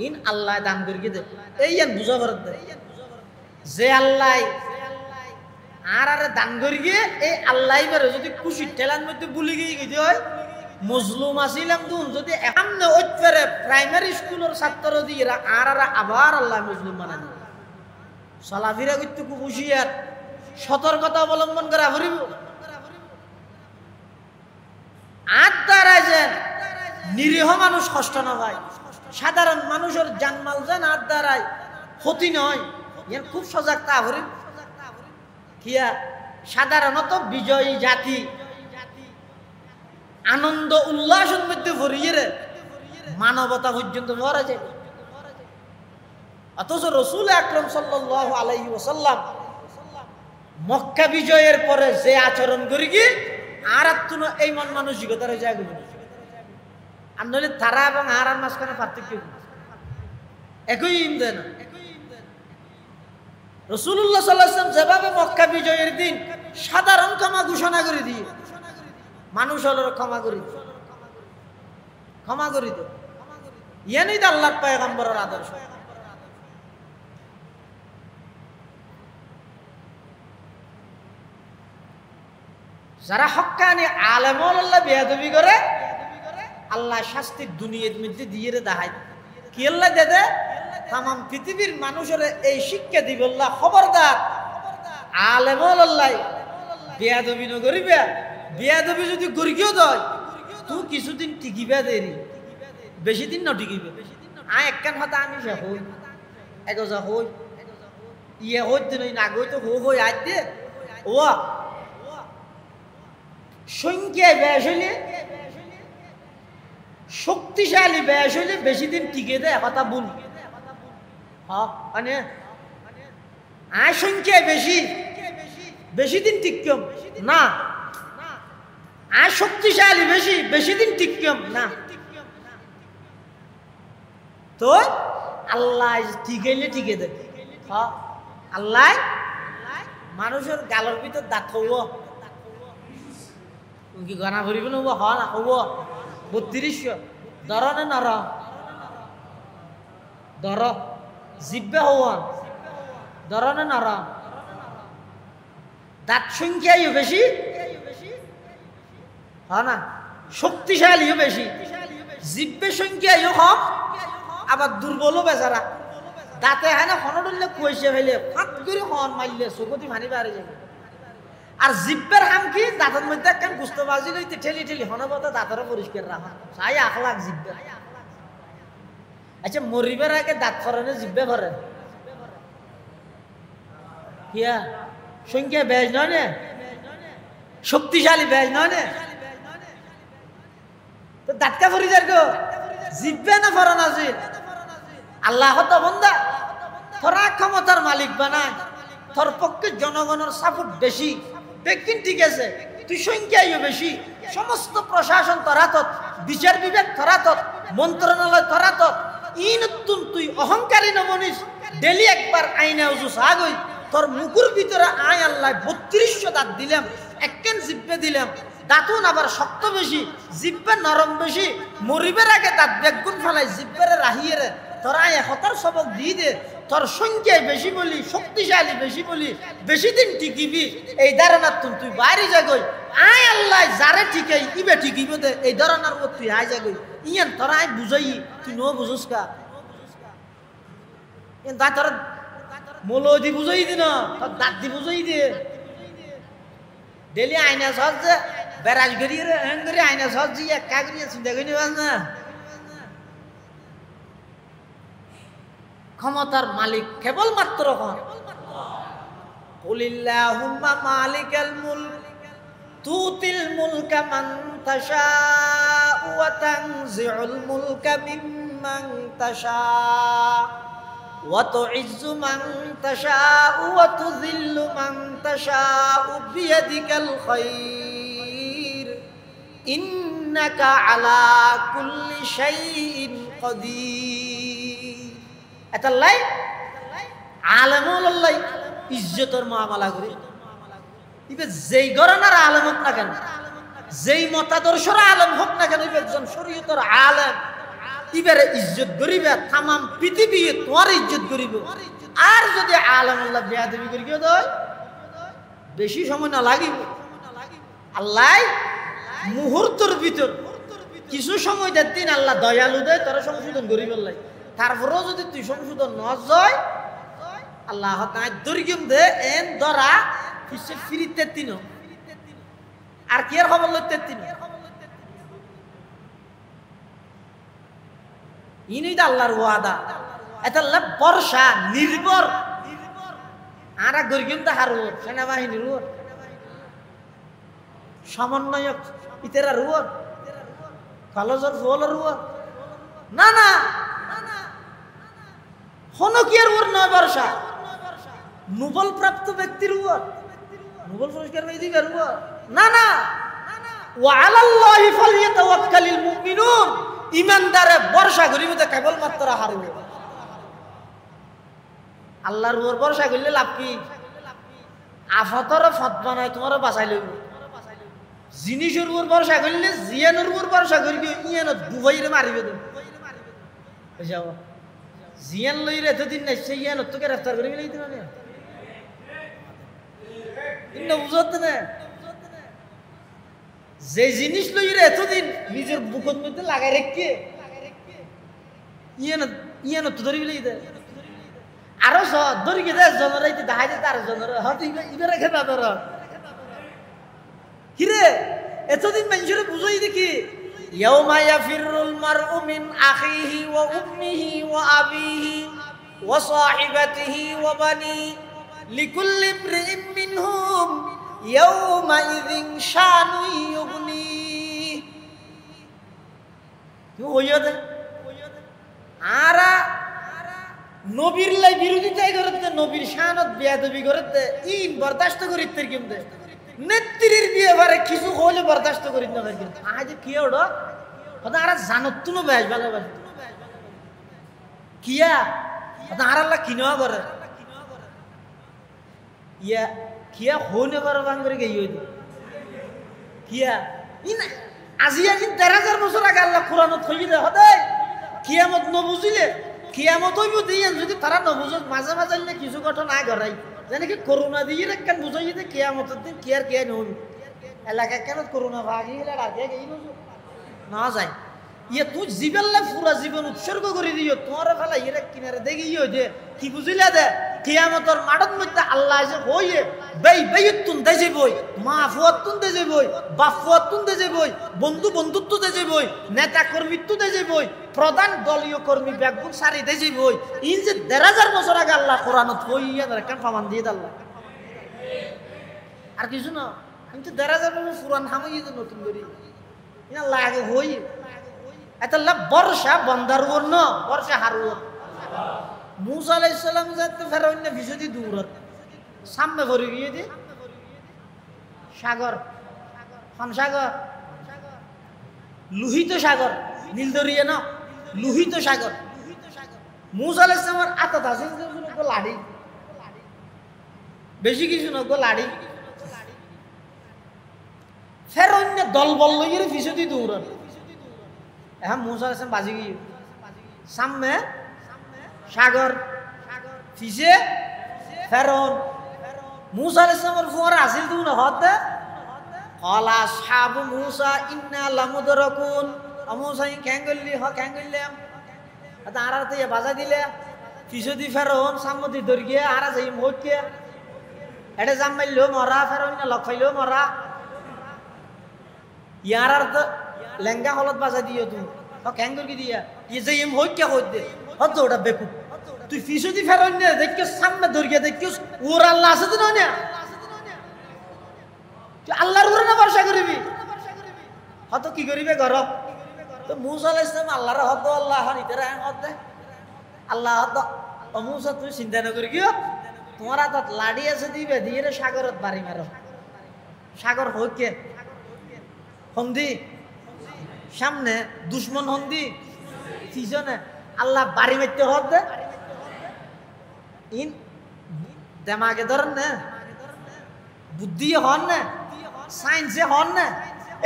ইন আল্লাহ দান করিয়ে দে। এই বুঝা করে দে যে আল্লাহ আর আরে দান করিয়ে এই আল্লাহ বেরো যদি খুশি ঠেলার মধ্যে বুলি গিয়ে গেছে হয় মজলুম আসিলাম দুন যদি এমনি ওইফেরে প্রাইমারি স্কুলের ছাত্র দিয়ে আর আবার আল্লাহ মজলুম বানা দিবে। চলাফেরা করতে খুব হুঁশিয়ার সতর্কতা অবলম্বন করা ভরিব। আর দ্বারা যেন নিরীহ মানুষ কষ্ট না হয়, সাধারণ মানুষের জানমাল যেন আর দ্বারাই ক্ষতি নয়, এর খুব সজাগ তা ভরিব। কিয়া সাধারণত বিজয়ী জাতি আনন্দ উল্লাসের মধ্যে ভরিয়ে রে মানবতা পর্যন্ত মরা যায়। অথচ রাসূল আকরাম সাল্লাল্লাহু আলাইহি ওয়াসাল্লাম মক্কা বিজয়ের পরে যে আচরণ করি কি আর এই মন মানসিকতার জায়গা আর নইলে তারা এবং আর মাঝখানে পার্থক্য একই ইমদান। রাসূলুল্লাহ সাল্লাল্লাহু আলাইহি ওয়াসাল্লাম যেভাবে মক্কা বিজয়ের দিন সাধারণ ক্ষমা ঘোষণা করে দিয়ে মানুষ হল ক্ষমা করি ক্ষমা করি তো ইয়ানি তো আল্লাহর পয়গম্বরের আদর্শ। যারা হক্কানি আলেমুল আল্লাহ বেয়াদবি করে আল্লাহ শাস্তি দুনিয়ার মধ্যে দিয়ে দেখায় কি আল্লাহ দে তাম পৃথিবীর মানুষের এই শিক্ষা দিব আল্লাহ খবরদার আলেমুল আল্লাহ বেয়াদবি নগরিবে। বেয়াদবি যদি গরিকেও দেয় তুই কিছুদিন টিকিবে দেরি বেশি দিন ন টিকিবে। একখান হাতে আমি সে হই এগোজা হই ইয়ে হইতে নই না গই তো হই আজ দে ও সংখ্যায় ব্যাস হইলে শক্তিশালী ব্যাস হইলে বেশি দিন টিকে দেয় কথা বল। মানে আয় সংখ্যায় বেশি বেশি দিন টিকম না আর শক্তিশালী বেশি, বেশি দিন টিকম না। তো আল্লাহ টিকাইলে টিকে দেবে। আল্লাহ মানুষের গালের ভিতর দাঁত হব কি গনা ভরিব নব হ না হব 3200 ধরনে নর ধর জিব্বে হওয়ান ধরনে নর দাঁত সংখ্যাও বেশি হ্যাঁ না, শক্তিশালীও বেশি, জিব্বে সংখ্যাও কম, আবার দুর্বলও বেচারা। দাঁতে হয় না হনডলে কুয়াইছে ফেলে ফাঁক করে হন মারলে চকুতি ভানি পারে যাবে। আর জিব্বের হাম কি দাঁতের মধ্যে একখান গুস্ত বাজি লইতে ঠেলি ঠেলি হনবত দাঁতেরও পরিষ্কার রাখা চাই 1 লাখ জিব্বে। আচ্ছা মরিবার আগে দাঁত ফরানে জিব্বে ফরে কিয়া সংখ্যা বেশ নয় নে, শক্তিশালী বেশ নয় নে, তো দাঁতকা ফরি যার গো জিব্বে না ফরান আছিল। আল্লাহ তো বন্দা তোরা ক্ষমতার মালিক বানায়, তোর পক্ষে জনগণের সাপোর্ট বেশি, বেকিন ঠিক আছে, তুই সংখ্যাও বেশি, সমস্ত প্রশাসন তোরা তত, বিচার বিভাগ তোরা তত, মন্ত্রণালয় তোরা তত, ইনতুন তুই অহংকারী নবনিস ডেলি একবার আইনা উজুস আগই তোর মুকুর ভিতরে আয় আল্লাহ 3200 দাঁত দিলাম, একখান জিব্বে দিলাম, দাঁতুন আবার শক্ত বেশি, জিব্বে নরম বেশি, মরিবের আগে দাঁত বেগুন ফেলাই জিব্বেরে রাহিয়ে রে তোরা হতার সবক দিয়ে দে, তোর সংখ্যায় বেশি বলি, শক্তিশালী বেশি বলি, বেশি দিন টিকিবি, এই ধারণার তুই বাইরে যাগই আয় আল্লাহ যারে ঠিকাই ইবে টিকিব দে, এই ধারণার উপর তুই আয় যাগই ইয়ান তোরা আয় বুঝাই তুই নো বুঝুস কা তাই তোর মৌলদি বুঝাই দি না, তোর দাঁত দি বুঝাই দে। ডেলি আয়না সহজ যে বেড়াজ গড়িয়ে হ্যাং করে আয়না সহজ যে একা করিয়ে চিন্তা করি না। ক্ষমতার মালিক কেবলমাত্র হন কুলিল্লাহুম্মা মালিকাল মুলক তুতিল মুলকা মান তাশাউ ওয়া তানজিউল মুলকা মিম্মান তাশাউ ওয়া তুইজ্জু মান তাশাউ ওয়া তুযিল্লু মান তাশাউ বিয়াদিকাল খায়র ইন্নাকা আলা কুল্লি শাইইন কাদির। এতাল্লাই আলেমুল্লাহ ইজ্জতের মুআমালা করে ইবে যেই গরনার আলেম হোক না কেন, যেই মতাদর্শর আলেম হোক না কেন, ইবে একজন শরীয়তের আলেম ইবেরে ইজ্জত করিবে, তাম পৃথিবী তোমার ইজ্জত করিব। আর যদি আলেমুল্লাহ বেয়াদবি করি কেউ দেয় বেশি সময় না লাগিব, আল্লাহ মুহূর্তের ভিতর কিছু সময় দিন আল্লাহ দয়ালু দেয় তারা সংশোধন করি বললাই। তারপরেও যদি তুই সংশোধন ন যায় আল্লাহ দরিগম দে এন ধরা ফিরিতে তিন আর কি এর খবর লইতে তিন ইনি আল্লাহর ওয়াদা। এটা বর্ষা নির্ভর আর দরিগম দে হার সেনাবাহিনীর সমন্বয়ক ইতেরা রুয়ার কলেজের ফুলের রুয়ার না না হনকিয়ার ওর নয় বর্ষা নোবেল প্রাপ্ত ব্যক্তির উপর নোবেল পুরস্কার দিবের উপর না না ওয়া আলাল্লাহি ফালইয়াতাওয়াক্কালিল মুমিনুন ঈমানদারে ভরসা করিবে কেবলমাত্র হারবে। আল্লাহর উপর ভরসা করলে লাভ কি? আফাতর ফতবা নাই তোমার বাঁচাই লইব। জিনিসের উপর ভরসা করলে জিয়ানের উপর ভরসা করিবে ইয়ান ডুবাইরে মারিবে তো বুঝাও জিয়ান লইরে এতদিন নাই সে ইয়ান তোকে গ্রেফতার করে মিলাই দিল না ইন্না বুঝতে না যে জিনিস লইরে এতদিন নিজের বুকের মধ্যে লাগাই রেখে ইয়ান ইয়ান তো ধরে মিলাই দেয় আরো ধরে গিয়ে দেয় জনরাইতে দেখাই দে তার জনর হয়তো ইবে রেখে না ধর কিরে এতদিন মানুষের বুঝাই দেখি ইয়াউমা ইয়াফিরুল মারউ মিন আখিহি ওয়া উম্মিহি ওয়া আবিহি ওয়া সাহিবাতিহি ওয়া বানি লিকুল্লি ইমরিইন মিনহুম ইয়াউমা ইযিন শানু ইউগনি। কি হইয়াছে আরা নবীর লাই বিরোধিতা করতে নবীর শানত বেয়াদবি করতে ইন বরদাস্ত করিতে কিমতে নেত্রীর বিয়ে বারে কিছু হলে বরদাস্ত করি না ভাই আজ কি ওড় কথা আর জানত তুমি বেশ ভালো ভাই কিয়া কথা আর আল্লাহ কিনওয়া করে ইয়া কিয়া হনে করে বাঙ্গরে গই হইতো কিয়া ইন আজি ১৩,০০০ বছর আগে আল্লাহ কোরআনত কই দে হদাই কিয়ামত ন বুঝিলে কিয়ামত হইব দিয়েন যদি তারা ন বুঝ মাঝে মাঝে কিছু ঘটনা গড়াই জানি কি করোনা দিয়ে একখান বুঝাই যে কিয়ামতের দিন কি আর কে নহল এলাকা কেন করোনা ভাগি গেলে আর কে গেই না যায় ইয়ে তুই জীবনলে পুরা জীবন উৎসর্গ করে দিও তোমার ফেলা ইয়ে কিনারে দেখিও যে কি বুঝিলা দে কিয়ামতের মাঠত মধ্যে আল্লাহ যে হইয়ে বেই বেইতুন দে যাবই মা ফুয়াতুন দে যাবই বাপ ফুয়াতুন দে যাবই বন্ধু বন্ধুত্ব দে যাবই নেতা কর্মীত্ব দে যাবই প্রধান দলীয় কর্মী ব্যাগবুক সারি দে যাবই ইন যে ১৩,০০০ বছর আগে আল্লাহ কোরআনত হইয়া একটা প্রমাণ দিয়ে আল্লাহ আর কিছু না কিন্তু ১৩,০০০ বছর পুরান হামই নতুন করি ইনা লাগে হই এতলা বর্ষা বন্দার ন বর্ষা হারুর মুসা আলাইহিস সালাম যাতে ফেরাউন ভিসদি দূরত সামনে ভরে গিয়ে দি সাগর কোন সাগর লোহিত সাগর নীল দরিয়া না লোহিত সাগর মুসা আলাইহিস সালামের আতত আছে লাড়ি বেশি কিছু না গো লাড়ি ফেরাউন দল বল লইরে ভিসদি দূরত এখন মুসা আলাইহিস সালাম বাজি গিয়ে সামনে সাগর ফিসে ফেরাউন মুসা আলাইহিস সালামের ফুয়ারা আসিল তুমি না হতে কলা সাবু মুসা ইন্না লামুদরাকুন মুসা ক্যাঙ্গলি হ ক্যাঙ্গলিয়াম আতা আরাতে বাজা দিলে ফিসদি ফেরাউন সামদি দরগিয়ে আরা যাই মোটকে এটা জামাইলো মরা ফেরাউন না লখাইলো মরা ইয়ার আর তো লেঙ্গা হলত বাজা দিও তুমি হ ক্যাঙ্গল কি দিয়া ইয়ে যাই মোটকে হই দে হত ওটা বেকু তুই ফিসদি ফেরাউন না দেখিস সামনে দরগিয়ে দেখিস ওর আল্লাহ আছে তো না তুই আল্লাহর উপরে না ভরসা করবি হয়তো কি করিবে ঘর তো মুসা আলাইহিস সালাম আল্লাহর হদ আল্লাহ নিতেরা হদ দে আল্লাহ হদ ও মুসা তুই চিন্তা না করি কিও তোমার হাতত লাড়ি আছে দিবে দিয়ে সাগরত বাড়ি মারো সাগর হইকে হন্দি সামনে দুশ্মন হন্দি পিছনে আল্লাহ বাড়ি মারতে হদ দে ইন দেমাগে ধরেন না বুদ্ধি হন না সায়েন্সে হন না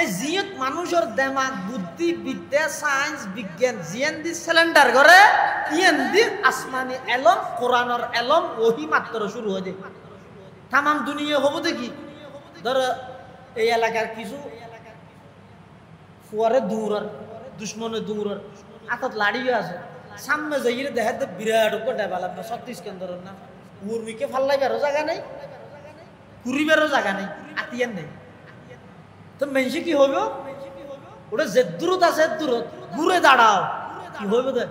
এই জিয়ত মানুষের দেমাগ বুদ্ধি বিদ্যা সায়েন্স বিজ্ঞান জিয়ান দি সিলিন্ডার করে ইয়ান দি আসমানি এলম কোরআনের এলম ওহি মাত্র শুরু হয়ে যায় তামাম দুনিয়া হবো দেখি ধর এই এলাকার কিছু ফুয়ারে দূরের দুশ্মনে দূরের আতত লাড়িও আছে সামনে যাইলে দেখাতে বিরাট গোটা বালা ছত্রিশ কেন্দ্র না উর্মিকে ফাল্লাইবারও জায়গা নেই কুড়িবারও জায়গা নেই আতিয়ার নেই তো মেনসি কি হইব ওটা যে দূরত আছে দূরত ঘুরে দাঁড়াও কি হইব দে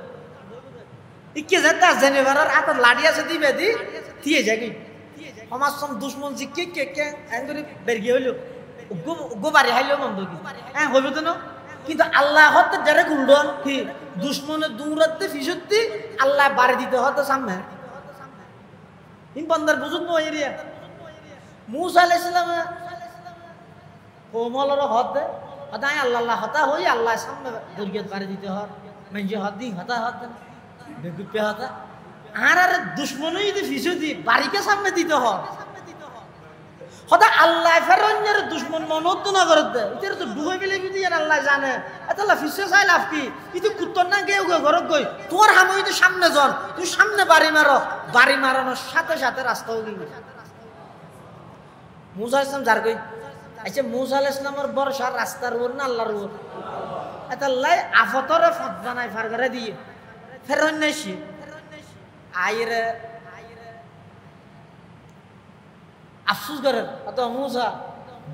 ইকে যেতে আসেন এবার আত লাড়ি আছে দিবে দি দিয়ে যাবি আমার সব দুশ্মন জি কে কে কে এঙ্গরি বেরগি হইল গো বাড়ি হাইলো মন্দ কি হ্যাঁ হইব তো না কিন্তু আল্লাহ হতে যারে গুলডন কি দুশ্মনের দূরতে ফিসুতি আল্লাহ বাড়ি দিতে হতো সামনে ইন বন্দার বুঝুন না এরিয়া মুসা আলাইহিস সালাম কোমলর হদ দে হতাই আল্লাহ হতা হই আল্লাহ সামনে দুর্গত বাড়ি দিতে হর মেঞ্জে হদ দি হতা হদ বেগুপে হতা আর আর দুশ্মনই যদি ফিসুতি বাড়িকে সামনে দিতে হর হতা আল্লাহ ফেরনের দুশ্মন মনত না করে দে ইতের তো ডুবে বিলে বিদি আল্লাহ জানে এতলা ফিসে চাই লাভ কি ইতি কুত্তর না কেউ ঘরত গই তোর হামই তো সামনে জন তুই সামনে বাড়ি মারো বাড়ি মারানোর সাথে সাথে রাস্তাও গিয়ে মুসা ইসলাম যার কই আচ্ছা মুসা আলাইহিস সালামের বর্ষার রাস্তার উপর না আল্লাহর উপর এতলাই আফতরে ফত বানাই ফার করে দিয়ে ফেরন নেছি আইরে আফসোস করেন অত মুসা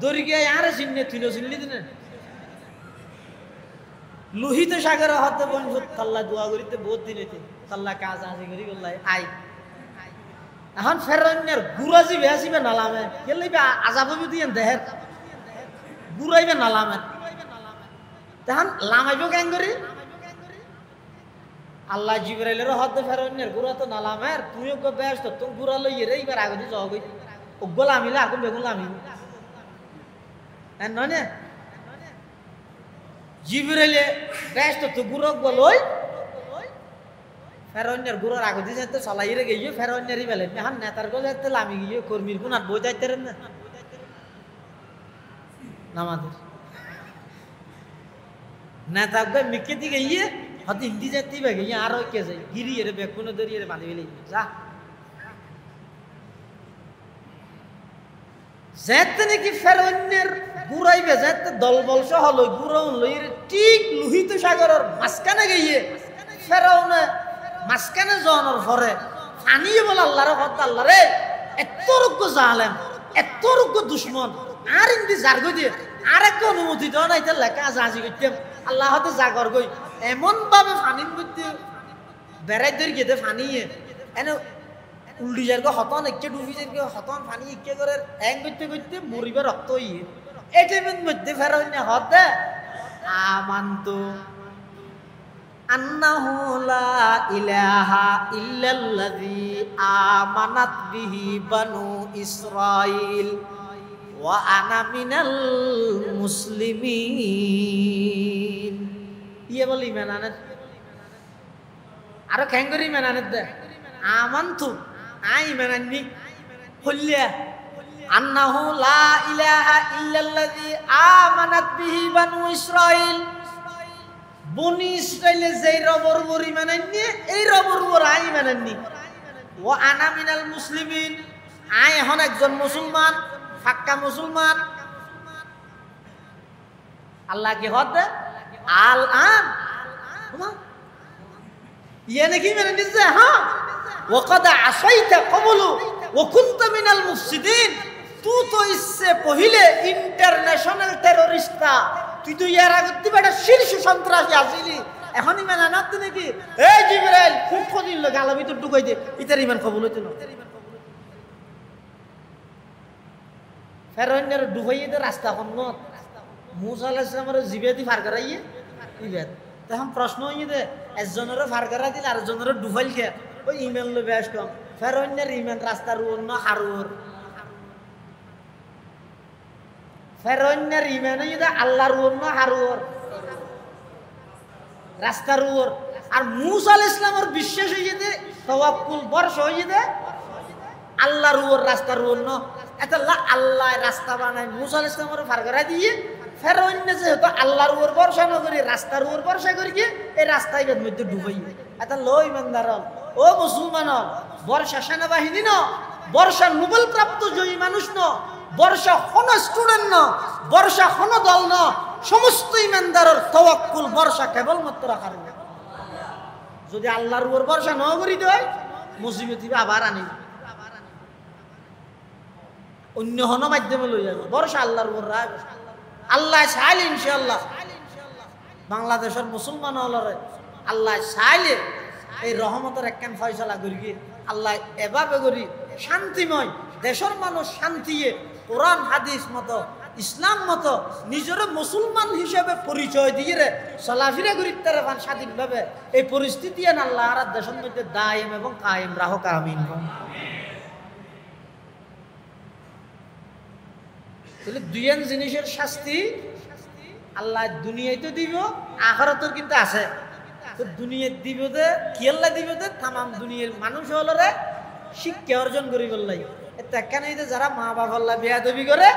দৌড়ি গিয়ে আরে চিনে তুইলো চিনলি দিনে লোহিত সাগরে হতে বন্ধু তাল্লা দোয়া করিতে বহুত দিন হইতে তাল্লা কাজ আজি করি বললাই আই এখন ফেরনের গুড়াজি বেহাসিবে নালামে গেলে আজাবি দিয়ে দেহের গুড়াইবে নালামে তখন লামাইব কেন করি আল্লাহ জিবরাইলের হতে ফেরনের গুড়া তো নালামের তুইও গো ব্যস্ত তুমি গুড়া লইয়ে রে এবার আগে যাও গই গোলামিলে এখন বেগুন লামি নয় না জিবরাইলে ব্যস্ত তো গুরক বলই ফেরনের গুরর আগে দিয়ে তো চালাইরে গিয়ে ফেরনেরই বেলে মেহান নেতার গো যেতে লামি গিয়ে কর্মীর গুনার বই যাইতে না নামাদের নেতা গে মিকে দিকে গিয়ে হতে হিন্দি যাইতে বেগে আর কে যাই গিরি এর বেকুনো দরিয়ে বাঁধি বেলে যা যেতে নাকি ফেরনের গুড়াইবে যেতে দলবল সহ লই গুড়াউন লই ঠিক লোহিত সাগরের মাঝখানে গিয়ে ফেরাউনে মাঝখানে যাওয়ার পরে ফানিয়ে বলে আল্লাহর হত আল্লাহ রে এত রোগ্য জালেম এত রোগ্য দুশ্মন আর ইন্দি জারগো দিয়ে আর একটা অনুমতি দেওয়া নাই তার লেখা জাহাজি করতাম আল্লাহ হতে জাগর গই এমন ভাবে ফানির মধ্যে বেড়াই ধরে গেতে ফানিয়ে এনে উল্টি যার হতন একে ডুবি যার হতন ফানি একে করে হ্যাং করতে করতে মরিবে রক্ত ইয়ে এই টাইমের মধ্যে ফেরাই না হতে আমান্তু আন্নাহু লা ইলাহা ইল্লাল্লাযী আমানাত বিহি বানু ইসরাঈল ওয়া আনা মিনাল মুসলিমিন ইয়ে বলি মেনানের আরো ক্যাঙ্গরি মেনানের দে আমান্তু আই মেনান্নি হল্লিয়া আন্নাহু লা ইলাহা ইল্লাল্লাযী আমানাত বিহি বানু ইসরাঈল বনি ইসরাইলে যেই রবর বরি মানেননি এই রবর বর আই মানেননি ও আনা মিনাল মুসলিমিন আই এখন একজন মুসলমান ফাক্কা মুসলমান আল্লাহ কি হদ আল আন ইয়ে নাকি মানেননি যে হ্যাঁ ওয়াকাদ আসাইতা কবলু ওয়া কুনতা মিনাল মুফসিদিন তুই তো ইসে পहिले ইন্টারন্যাশনাল টেররিস্টটা তুই তো ইয়ার আগে তুই বেটা শীর্ষ সন্ত্রাসী আসিলি এখনই মেনা না তুই নাকি এই জিবরাইল খুব খদিল গালা ভিতর ঢুকাই দে ইতার ইমান কবুল হইতো না ফেরনের ডুবাইয়ে দে রাস্তা খন্ন মুসা আলাইহিস সালামের জিবেদি ফার করাইয়ে ইবেদ তখন প্রশ্ন হইয়ে দে একজনের ফার করা দিল আর একজনের ডুবাইল কে ওই ইমান লো বেশ কম ফেরনের ইমান রাস্তার অন্য হারুর ফেরনের ইমানে যদি আল্লাহর অন্য হারুর রাস্তার উপর আর মুসা আলাইহিস সালামের বিশ্বাস হয়ে দে তাওয়াক্কুল বর্ষ হয়ে দে আল্লাহর উপর রাস্তার অন্য এটা আল্লাহ রাস্তা বানায় মুসা আলাইহিস সালামের ফার করা দিয়ে ফেরনে যেহেতু আল্লাহর উপর ভরসা না করি রাস্তার উপর ভরসা করি এই রাস্তায় মধ্যে ডুবাই এটা লো ইমানদার ও মুসলমান বর্ষা সেনাবাহিনী ন বর্ষা নোবেল প্রাপ্ত জয়ী মানুষ ন বর্ষা কোন স্টুডেন্ট ন বর্ষা কোন দল ন সমস্ত ইমানদারের তাওয়াক্কুল বর্ষা কেবলমাত্র রাখার যদি আল্লাহর উপর ভরসা ন করি দেয় মুসিবত আবার আনি অন্য হন মাধ্যমে লই যাবে ভরসা আল্লাহর উপর রাখ আল্লাহ চাইলে ইনশাআল্লাহ বাংলাদেশের মুসলমান হলরে আল্লাহ চাইলে এই রহমতের একখান ফয়সালা করি আল্লাহ এভাবে করি শান্তিময় দেশের মানুষ শান্তিয়ে কোরআন হাদিস মতো ইসলাম মতো নিজের মুসলমান হিসেবে পরিচয় দিয়ে রে চলাফিরা করি তার স্বাধীনভাবে এই পরিস্থিতি আল্লাহ আর দেশের মধ্যে দায়েম এবং কায়েম রাহক আমিন তাহলে দুইয়ান জিনিসের শাস্তি আল্লাহ দুনিয়ায় তো দিব আখিরাতেও কিন্তু আছে তো দুনিয়ায় দিব দে কি আল্লাহ দিব দে তামাম দুনিয়ার মানুষ হলো রে শিক্ষা অর্জন করি বললাই এটা একখানে যারা মা বাবা আল্লাহ বেয়াদবি করে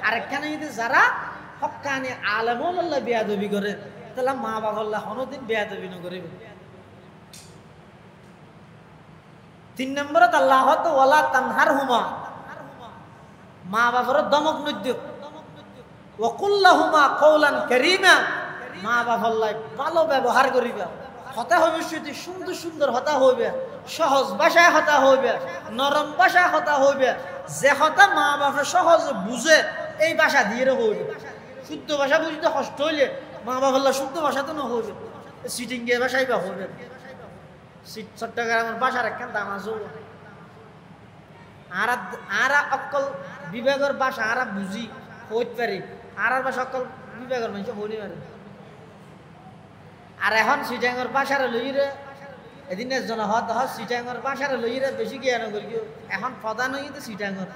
আর একখানে যারা হক্কানি আলেম আল্লাহ বেয়াদবি করে তাহলে মা বাবা আল্লাহ কোনোদিন বেয়াদবি না করিব 3 নম্বরত আল্লাহ হত ওয়ালা তানহারহুমা মা বাবার দমক নদ্য ওয়াকুল্লাহুমা কওলান কারীমা মা বাবার লাই ভালো ব্যবহার করিবা কথা হবে শুধু সুন্দর সুন্দর হতা হইবে সহজ ভাষায় হতা হইবে নরম ভাষায় হতা হইবে যে হতা মা বাবা সহজ বুঝে এই ভাষা দিয়ে হইবে শুদ্ধ ভাষা বুঝতে কষ্ট হইলে মা বাবার শুদ্ধ ভাষা তো না হইবে সিটিং এর ভাষাই বা হইবে চট্টগ্রামের ভাষার একখান দাম আছে আরা অকল বিভাগের ভাষা আরা বুঝি হইতে পারি আর ভাষা অকল বিভাগের মানুষ হইতে পারে আর এখন সিটাঙ্গর ভাষারে লইরে এদিন একজন হত সিটাঙ্গর ভাষারে লইরে বেশি জ্ঞান করি এখন প্রধান হইতে সিটাঙ্গর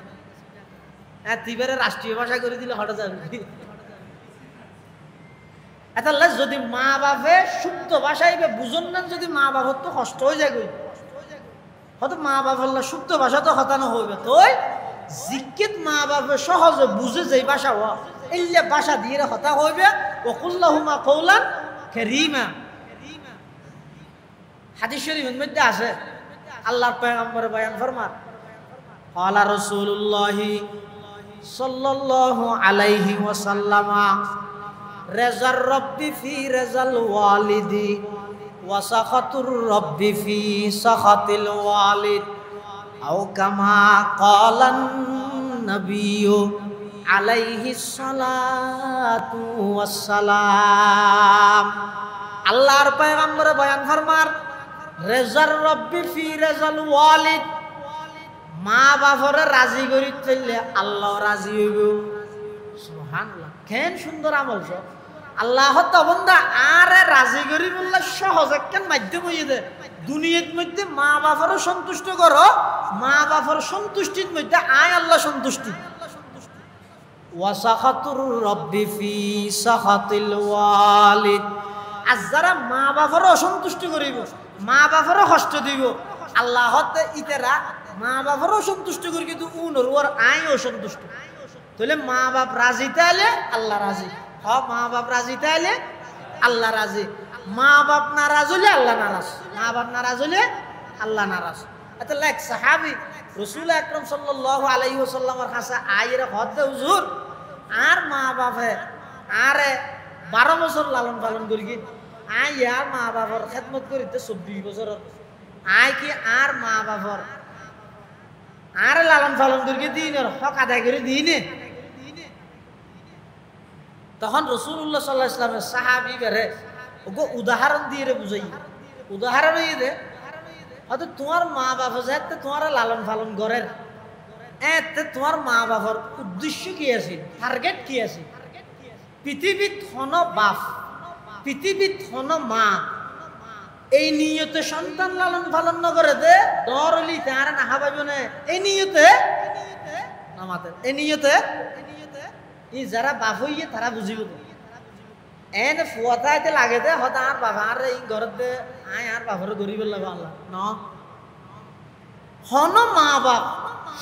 হ্যাঁ তিবারে রাষ্ট্রীয় ভাষা করে দিলে হঠাৎ যাবে এতাল্লা যদি মা বাপে শুদ্ধ ভাষায় বুঝন না, যদি মা বাপর তো কষ্ট হয়ে যায় গই, হয়তো মা বাপের শুদ্ধ ভাষা তো হতানো হইবে, তো জিজ্ঞেত মা বাপে সহজে বুঝে যে ভাষা হওয়া এইলে ভাষা দিয়ে হতা হইবে। ওকুল্লাহুমা কওলান কারীমা। হাদিস শরীফের মধ্যে আছে আল্লাহর পয়গম্বর বয়ান ফরমান, ক্বালা রাসূলুল্লাহ সাল্লাল্লাহু আলাইহি ওয়াসাল্লাম, রাজার রব্বি ফি রাজাল ওয়ালিদি ওয়া সাখাতুর রব্বি ফি সাখাতিল ওয়ালিদ, আও কামা ক্বালান নবিয়্যু আলাইহিস সালাতু ওয়াস সালাম। আল্লাহর পয়গম্বর বয়ান ফরমার, রেজার রব্বি ফি রেজাল ওয়ালিদ, মা বাপরে রাজি করি চললে আল্লাহ রাজি হইব। সুবহানাল্লাহ, কেন সুন্দর আমল সব। আল্লাহ তো বন্দা আরে রাজি করি বললে সহজ একখান মাধ্যম হইয়ে দে। দুনিয়ার মধ্যে মা বাপরও সন্তুষ্ট করো, মা বাপর সন্তুষ্টির মধ্যে আয় আল্লাহ সন্তুষ্টি। ওয়া সাখাতুর রব্বি ফি সাখাতিল ওয়ালিদ, আর যারা মা বাপর অসন্তুষ্ট করিব, মা বাপরও কষ্ট দিব, আল্লাহ ইতেরা মা বাপরও সন্তুষ্ট করি, কিন্তু উনর ওর আই অসন্তুষ্ট। তাহলে মা বাপ রাজি তাইলে আল্লাহ রাজি, মা বাপ রাজি তাইলে আল্লাহ রাজি, মা বাপ নারাজ হলে আল্লাহ নারাজ, মা বাপ নারাজ হলে আল্লাহ নারাজ। এত লাইক সাহাবী রাসূল আকরাম সাল্লাল্লাহু আলাইহি ওয়াসাল্লামের কাছে আইরা হদে হুজুর আর মা বাপে আরে 12 বছর লালন পালন করি, আই আর মা বাবার খেদমত করিতে 24 বছর, আই কি আর মা বাবার আর লালন পালন করি দিনের হক আদায় করে দিনে। তখন রাসূলুল্লাহ সাল্লাল্লাহু আলাইহি ওয়াসাল্লামের সাহাবী বেরে ওগো উদাহরণ দিয়ে বুঝাই, উদাহরণ হয়ে দে, হয়তো তোমার মা বাবা যাতে তোমার লালন পালন করেন, এতে তোমার মা বাবার উদ্দেশ্য কি আছে, টার্গেট কি আছে। পৃথিবীত হন বাপ, পৃথিবীত হন মা, এই নিয়তে সন্তান লালন পালন নকরে দে দরলি তার না হাবাইব না, এই নিয়তে নামাতে, এই নিয়তে ই যারা বাপ হইয়ে তারা বুঝিব। এনে ফুয়াতে লাগে দে হতা আর বাবা আর এই ঘরের দে আয় আর বাবার গরিব লাগবে আল্লাহ ন হন মা বাপ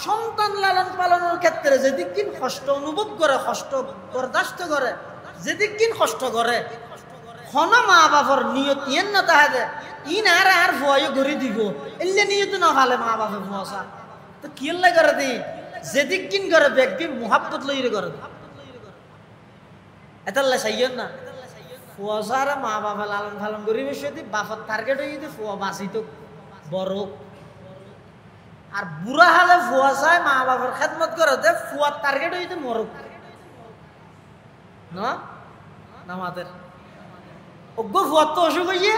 সন্তান লালন পালনের ক্ষেত্রে যেদিন কষ্ট অনুভব করে, কষ্ট বরদাস্ত করে, যেদিন কষ্ট করে, হন মা বাপর নিয়ত ইয়েন না তাহাদে ইন আর ফুয়াইও গড়ি দিব, এলে নিয়ত না ভালে মা বাপে ফুয়াশা তো কি করে দি, যেদিন করে ব্যক্তি মুহাব্বত লইরে করে এতাল্লা চাইয়েন না ফুয়াশার মা বাবা লালন পালন করিবে, সেদি বাপর টার্গেট হয়ে যদি ফুয়া বাঁচিত বড়, আর বুড়া হালে ফুয়া চায় মা বাবার খেদমত করতে ফুয়ার টার্গেট হইতে মরক না আমাদের অজ্ঞ ফুয়ার তো অসুখ হইয়ে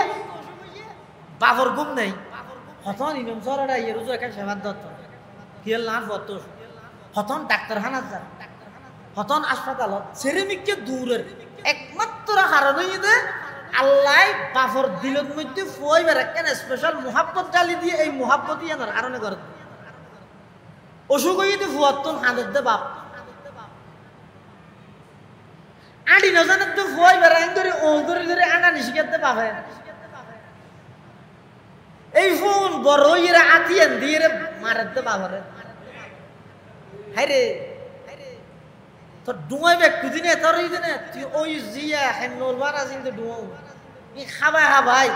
বাপর ঘুম নেই, হতন ইমাম সরাটা ইয়ে রুজু একটা সেবার দত্ত কিয়েল না ফুয়ার তো অসুখ, হতন ডাক্তারখানার যান, হতন হাসপাতালত সেরেমিককে দূরের একমাত্র কারণ হইতে আল্লাহ বাপর দিলের মধ্যে ফুয়াইবার একটা স্পেশাল মুহাব্বত ডালি দিয়ে, এই মুহাব্বত ইয়ানোর কারণে করে অসুখ হইতে ফুয়ার তো হাঁদের দে বাপ আড়ি নজানের তো ফুয়াই বেড়াইন করে ও ধরে ধরে আনা নিশিকাতে পাবে, এই ফোন বড় ইয়ে আতিয়ান দিয়ে মারাতে বাবারে হাই রে তোর ডুয়াই ব্যক্তি দিনে তোর এই দিনে তুই ওই জিয়া হেন নরবার আছে কিন্তু ডুয়াও ই খাবাই খাবাই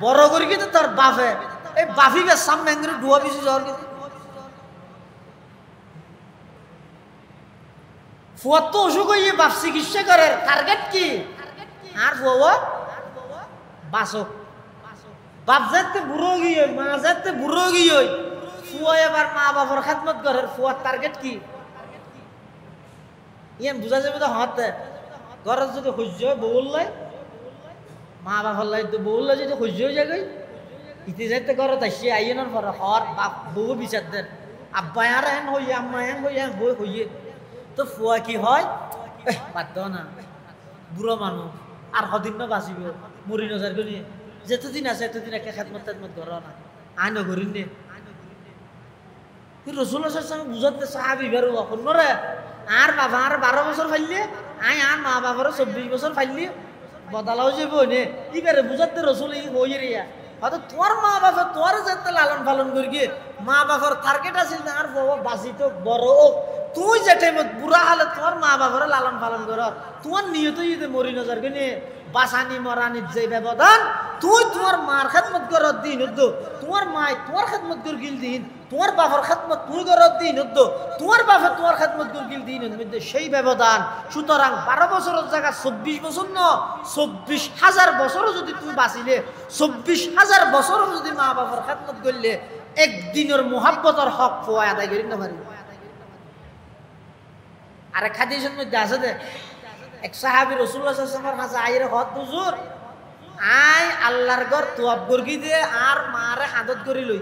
বড় করে কিন্তু তোর বাপে এই বাফিকে সামনে করে ডুয়া বেশি জ্বর কিন্তু ফুয়ার তো অসুখ হইয়ে বাপ চিকিৎসা করে, টার্গেট কি আর ফুয়া বাসক, বাপ যাতে বুড়ো গিয়ে মা যাতে বুড়ো গিয়ে ফুয়া এবার মা বাবার খেদমত করে, ফুয়ার টার্গেট কি ইয়ান বুঝা যাবে তো হাতে ঘরের যদি সহ্য হয় বউল লাই মা বাবার লাই তো বউল লাই যদি সহ্য হয়ে যায় ইতি যাইতে ঘরত আসছে আইনের পরে হর বাপ বউ বিচার দেন আব্বা আর হেন হইয়ে আম্মা হেন হইয়ে বই হইয়ে তো ফুয়া কি হয় বাদ দাও না বুড়ো মানুষ আর সদিন না বাঁচিব মরি নজার নিয়ে যেতদিন আছে এতদিন একটা খেদমত টেদমত ঘর না আই নগরিন নে রসুল্লাহ সাল্লাল্লাহু বুঝাতে সাহাবি বেরো অন্য রে আর বাবা আর 12 বছর ফাইলে আই আর মা বাবারও 24 বছর ফাইলি বদলাও যাব নে ইবারে বুঝাতে রসুল এই হই রিয়া হয়তো তোর মা বাবা তোর যেতে লালন পালন করি গিয়ে মা বাবার টার্গেট আছে না আর বাবা বাঁচি তো বড় হোক তুই যে টাইমত বুড়া হলে তোর মা বাবার লালন পালন কর তোমার নিয়ত যদি মরি নজর কিনে বাসানি মরানির যে ব্যবধান তুই তোমার মার খেদমত করার দিন তোমার মায় তোমার খেদমত কর গিল দিন তোমার বাবার খেদমত তুই করার দিন তোমার বাপে তোমার খেদমত কর গিল দিন মধ্যে সেই ব্যবধান সুতরাং 12 বছরের জায়গা 24 বছর ন 24,000 বছরও যদি তুমি বাঁচিলে 24,000 বছরও যদি মা বাবার খেদমত করলে একদিনের মোহাব্বতের হক পোয়া আদায় করি না পারি আরে খাদিজের মধ্যে আছে দে এক সাহাবী রাসূলুল্লাহ সাল্লাল্লাহু আলাইহি ওয়াসাল্লামের কাছে আইরে হদ হুজুর আই আল্লাহর ঘর তোয়াব গর্গি দে আর মারে হাদত করি লই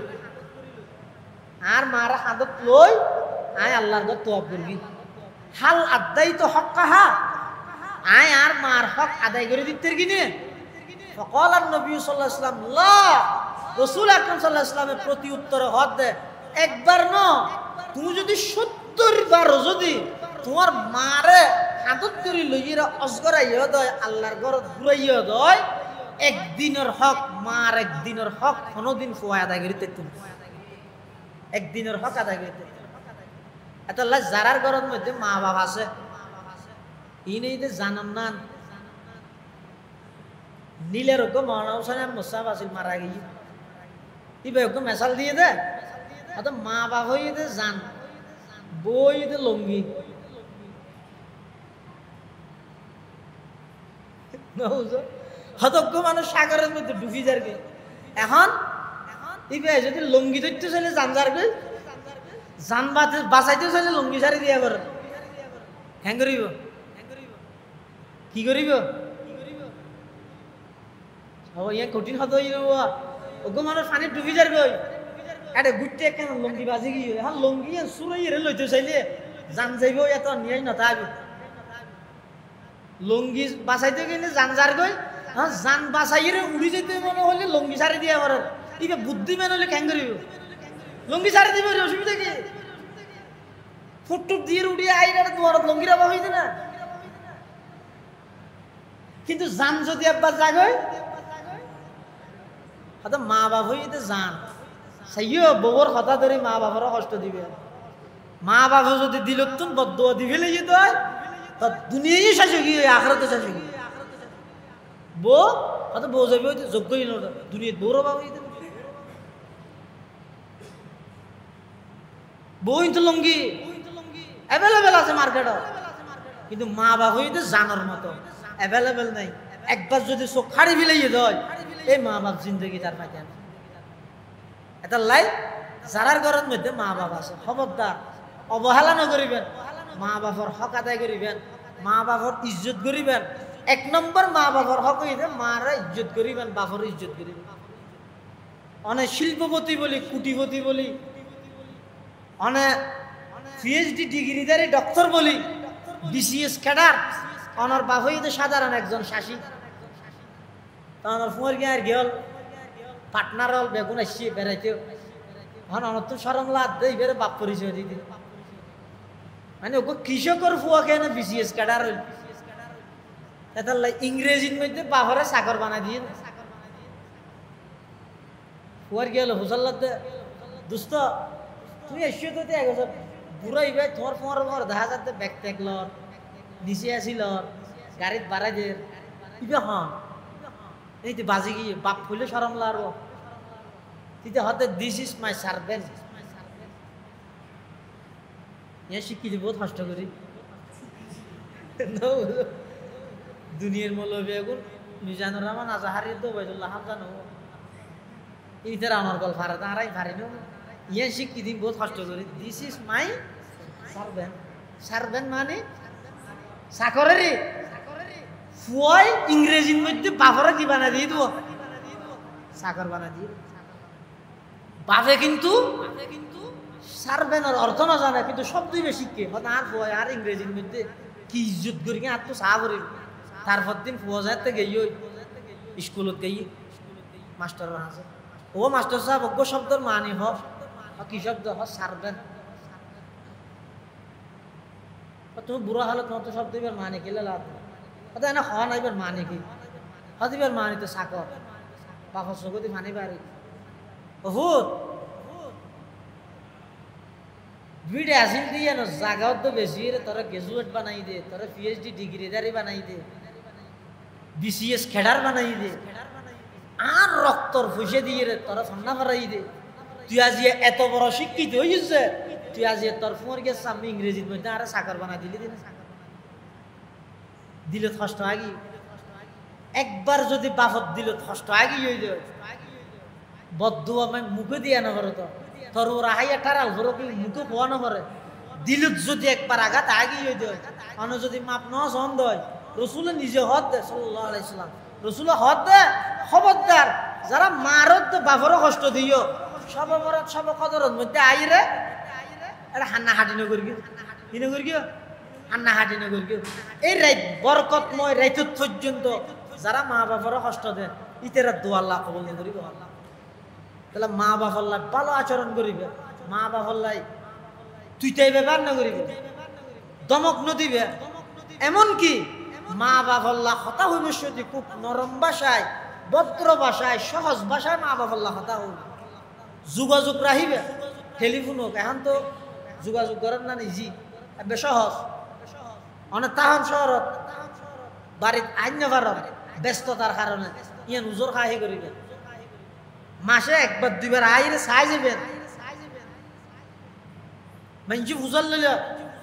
আর মারে হাদত লই আই আল্লাহর ঘর তোয়াব গর্গি হাল আদাই তো হক কাহা আই আর মার হক আদায় করে দিতে কিনে فقال النبي صلى الله عليه وسلم لا রাসূল আকরাম সাল্লাল্লাহু আলাইহি ওয়াসাল্লামের প্রতি উত্তরে হদ দে একবার ন তুমি যদি 70 বার যদি তোমার মারে হাতত করি লইরা অজগরাইয়া দয় আল্লাহর ঘর ঘুরাইয়া দয় একদিনের হক মার একদিনের হক কোনোদিন ফুয়া আদায় করিতে তুমি একদিনের হক আদায় করিতে এত আল্লাহ যারার ঘরের মধ্যে মা বাবা আছে ইনেই যে জানান না নীলের ওকে মহানা হোসেন মোসাফ আসিল মারা গিয়ে ইবে ওকে মেশাল দিয়ে দে অত মা বাবা হয়ে দে জান বই দে লঙ্গি হতজ্ঞ মানুষ সাগরের মধ্যে ডুবি যাবে এখন ইবে যদি লঙ্গি ধরতে চাইলে জান যাবে জান বাঁচাইতে চাইলে লঙ্গি সারি দিয়া করে হ্যাং করিব কি করিব ইয়ে কঠিন হত ওগো মানুষ পানি ডুবি যাবে এটা গুটে কেন লঙ্গি বাজি গিয়ে এখন লঙ্গি সুরাই লইতে চাইলে জান যাইব এত নিয়ে নথাকবে লঙ্গি বাঁচাইতে গেলে জান যার গই হ্যাঁ জান বাঁচাইরে উড়ি যেতে মনে হলে লঙ্গি সারি দিয়া আমার ইবে বুদ্ধিমান হলে খ্যাং করিব লঙ্গি সারি দিব অসুবিধা কি ফুটটুপ দিয়ে উড়িয়ে আইরা তোমার লঙ্গিরা বা হইতে না কিন্তু জান যদি একবার জাগয় হয়তো মা বাপ হইতে জান সেইও বউর কথা ধরে মা বাবারও কষ্ট দিবে মা বাবা যদি দিল তুন বদুয়া দিবে যেত দুনিয়াই শাসক আখরাতে শাসক বউ হয়তো বউ যাবে যোগ্যই না দুনিয়া বউর বাবা বউ তো লঙ্গি অ্যাভেলেবেল আছে মার্কেটত কিন্তু মা বাবা হইতে জানার মতো অ্যাভেলেবেল নাই একবার যদি চোখ খাড়ি ফেলাইয়ে দেয় এই মা বাপ জিন্দগি তার পাইতে এটা লাই যারার ঘরের মধ্যে মা বাবা আছে খবরদার অবহেলা নকরিবেন মা বাবার হক আদায় করিবেন মা বাবার ইজ্জত করিবেন এক নম্বর মা বাবার হক হইতে মারা ইজ্জত করিবেন বাবার ইজ্জত করিবেন অনেক শিল্পপতি বলি কুটিপতি বলি অনেক পিএইচডি ডিগ্রিধারী ডক্টর বলি বিসিএস ক্যাডার অনার বাপ হইতে সাধারণ একজন শাসী তখন ফুয়ার গিয়ে আর গেল পাটনার হল বেগুন আসছে বেড়াইতেও এখন অনত সরম লাদ দেই বেড়ে বাপ পরিচয় দিতে মানে ওকে কৃষকর ফুয়া কেন বিসিএস ক্যাডার হইল এটা ইংরেজির মধ্যে বাপরে চাকর বানাই দিয়ে ফুয়ার গেল হুসাল্লাদ দুস্ত তুই এসে তো বুড়াই ভাই তোমার ফোঁর দেখা যাতে ব্যাগ টেকল নিচে আসিল গাড়িত বাড়াই দে ইবে হ্যাঁ এই তো বাজি গিয়ে বাপ ফুলে সরম লারব তিতে হতে দিস ইস মাই সার্ভেন্ট এ শিক্ষি দিব কষ্ট করি দুনিয়ার মৌলবী এগুন মিজানুর রহমান আজাহারি তো ওবায়দুল্লাহ হামজা নব ইতার আমার গল্প হারা তাহারাই পারি না ইয়ে শিক্ষি দিন বহুত কষ্ট করি this is my servant servant মানে চাকরেরই ফুয়াই ইংরেজির মধ্যে বাপরে কি বানা দিয়ে দিব চাকর বানা দিয়ে বাপে কিন্তু সার্ভেন্টের অর্থ না জানে কিন্তু শব্দই বেশি কে আর ফুয়াই আর ইংরেজির মধ্যে কি ইজ্জত করি আর তো চা করি তারপর দিন ফুয়া যাতে গেই স্কুলত গেই মাস্টার আছে ও মাস্টার সাহেব অজ্ঞ শব্দর মানে হোক কি শব্দ হোক সার্ভেন্ট তুমি বুড়া হলে তোমার তো শব্দ এবার মানে কেলে লাভ কথা এনে হওয়া না এবার মানে কি হদিবার মানি তো সাকর বাপর চকুতি ফানি বাড়ি বহুত ভিড়ে আসিল দিয়ে না জাগাও তো বেশি রে তোরা গ্রাজুয়েট বানাই দে তোরা পিএইচডি ডিগ্রিদারি বানাই দে বিসিএস খেডার বানাই দে আর রক্তর ফুসে দিয়ে রে তোরা ফান্না ফারাই দে তুই আজ এত বড় শিক্ষিত হয়েছে তুই আজ তোর ফোন গিয়ে সামনে ইংরেজির মধ্যে আরে সাকর বানা দিলি দিন দিলে কষ্ট আগি একবার যদি বাফত দিল কষ্ট আগি হয়ে যায় বদ্ধ আমি মুখে দিয়া না করে তো তোর ওরা হাইয়া টারাল ধরো কি মুখে পোয়া না করে দিলত যদি একবার আঘাত আগি হয়ে যায় অন্য যদি মাপ ন সন্দ হয় রসুলে নিজে হদ দে সাল্লাল্লাহু আলাইহি সাল্লাম রসুলে হদ দে খবরদার যারা মারত বাফরও কষ্ট দিও সব বরাত সব কদরত মধ্যে আইরে এটা হান্না হাঁটি নগর গিয়ে কি নগর গিয়ে হান্না হাঁটি নগর গিয়ে এই রাত বরকতময় রাইত পর্যন্ত যারা মা বাবারও কষ্ট দেয় ইতেরা দোয়াল্লাহ কবল করিব তাহলে মা বাবাল্লাই ভালো আচরণ করিবে মা বাবাল্লাই তুই তাই ব্যবহার না করিবে দমক নদিবে এমনকি মা বাবাল্লাহ হতা হইবে যদি খুব নরম ভাষায় ভদ্র ভাষায় সহজ ভাষায় মা বাবাল্লাহ হতা হইবে যোগাযোগ রাখিবে টেলিফোন হোক এখন তো যোগাযোগ করেন না নিজি এবে সহজ অনেক তাহন শহরত বাড়িত আইন পারত ব্যস্ততার কারণে ইয়ান উজোর খাহি করিবে মাসে একবার দুইবার আইরে চাই যাবেন মানুষ বুঝার লইলে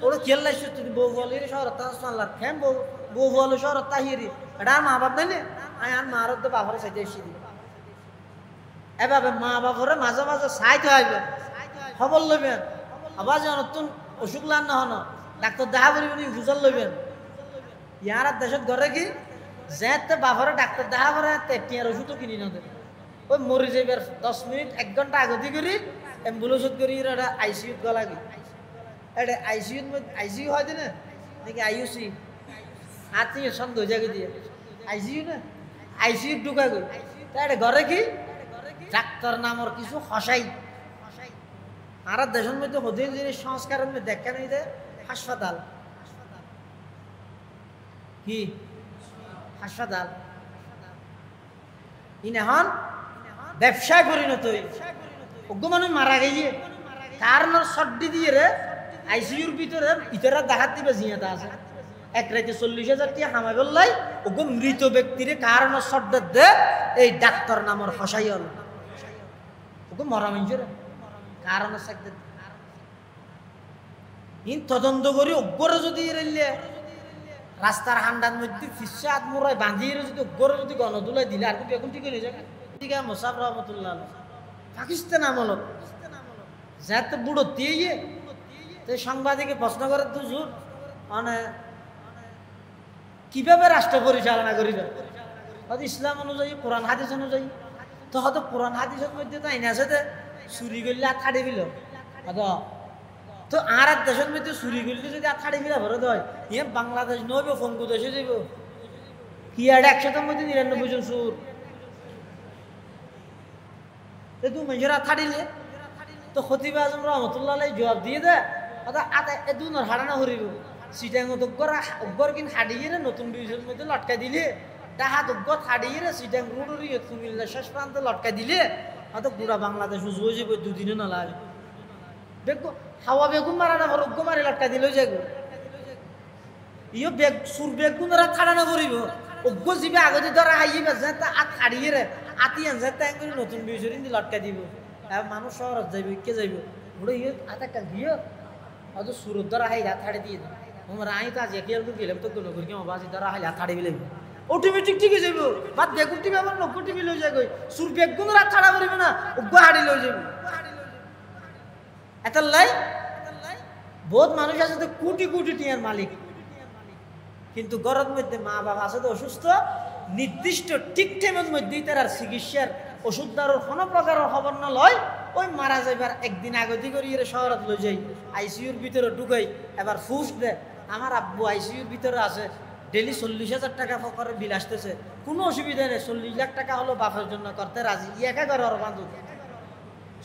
ওরা খেল লাগছে তুমি বউ বলির শহরত তাহলে ফ্যান বউ বলে শহরত তাহিরি এটা আর মা বাপ নাই আই আর মারত তো বাপরে চাইতে এসে দিবে এভাবে মা বাপরে মাঝে মাঝে চাইতে হইবে খবর লইবেন আবার যে নতুন অসুখ লান না হন ডাক্তার দেখা করিবেন বুঝার লইবেন ইয়ার দেশত ঘরে কি যে বাপরে ডাক্তার দেখা করে টিয়ার ওষুধও কিনি না দেবে ওই মরি যাইবার 10 মিনিট 1 ঘন্টা আগতি করি অ্যাম্বুলেন্সত করি এটা আইসিউত গলা গি এটা আইসিউত আইসিইউ হয় না নাকি আইইউসি আতি সন্দেহ জায়গা দিয়ে আইসিইউ না আইসিইউ ঢুকা গই তাই এটা ঘরে কি ডাক্তার নামর কিছু হসাই আর দেশের মধ্যে হদিন জিনিস সংস্কারের মধ্যে দেখা নেই দে হাসপাতাল কি হাসপাতাল ইনহন ব্যবসায় পরিণত অজ্ঞ মানুষ মারা গেছে কারণ সর্দি দিয়ে রে আইসিইউর ভিতরে ইতরা দেখাত দিবে জিয়াতা আছে এক রাতে 40,000 টাকা হামাই বললাই অজ্ঞ মৃত ব্যক্তিরে কারণ সর্দ দে এই ডাক্তার নামর হসাই হল অজ্ঞ মরা মানুষের কারণ সাকতে ইন তদন্ত করি অজ্ঞরে যদি রেলে রাস্তার হান্ডার মধ্যে ফিসা আত্মরায় বাঁধিয়ে যদি অজ্ঞরে যদি গণদুলাই দিলে আর কিন্তু এখন ঠিক হয়ে যাবে মোসাফ রহমতুল্লাহ পাকিস্তান আমলত যাতে বুড়ো দিয়ে তো সাংবাদিকে প্রশ্ন করে তো জোর মানে কিভাবে রাষ্ট্র পরিচালনা করিবে হয়তো ইসলাম অনুযায়ী কোরআন হাদিস অনুযায়ী তো হয়তো কোরআন হাদিসের মধ্যে তো আইন আছে চুরি করলে আর থাড়ি দিল হয়তো তো আর এক দেশের মধ্যে চুরি করলে যদি আর থাড়ি ফিরা ভরে দেয় ইয়ে বাংলাদেশ নইবে ফোন করে এসে যাব কি আর 100টার মধ্যে 99 জন সুর তুই মানুষেরা থাড়িলে তো খতিব আজম রহমতুল্লাহ জবাব দিয়ে দে আদা এ দুনোর হারানা হরিব সিটাং অগ্গর কিন হাডিয়ে নতুন ব্রিজের মধ্যে লটকা দিলে ডাহাত অগ্গর হাডিয়ে সিটাং রুডুরি কুমিল্লা শেষ প্রান্তে লটকা দিলে হয়তো পুরা বাংলাদেশ উজু হয়ে যাবে দুদিনে না লাগে দেখো হাওয়া বেগুন মারা না অজ্ঞ মারি লটকা দিলে যাগো ইয়ে বেগ সুর বেগুন থাড়ানা করিব অজ্ঞ জীবে আগতে ধরা হাইবে যে আত হাডিয়ে রে আতি আনছে তাই করে নতুন ব্রিজের ইন্দি লটকা দিব মানুষ শহরত যাইব কে যাইব ওটা ইয়ে আতা গিয়ে হয়তো সুরত ধরা হাই হাত হাড়ি দিয়ে আমার আই তো আজ একে গেলাম তো কোনো করি কেমন বাজি ধরা হাই হাত হাড়ি বিলে অটোমেটিক ঠিকই যাইব বাদ বেগুন টিভি আমার লক্ষ টিভি লই যায় সুর বেগুন রাত ছাড়া করিবে না উগ্র হাড়ি লই যাইব এত লাই বহুত মানুষ আছে তো কোটি কোটি টিয়ার মালিক কিন্তু গরত মধ্যে মা বাবা আছে তো অসুস্থ নির্দিষ্ট ঠিক টাইমের মধ্যেই তার চিকিৎসার ওষুধ দেওয়ার কোনো প্রকারের খবর না লয় ওই মারা যাইবার একদিন আগতি করি শহরত লই যাই আইসিইউর ভিতরে ঢুকাই এবার ফুস দে আমার আব্বু আইসিইউর ভিতরে আছে ডেলি 40,000 টাকা ফকরের বিল আসতেছে কোনো অসুবিধা নেই 40 লাখ টাকা হলো বাপের জন্য করতে রাজি একা করে ওর বান্ধব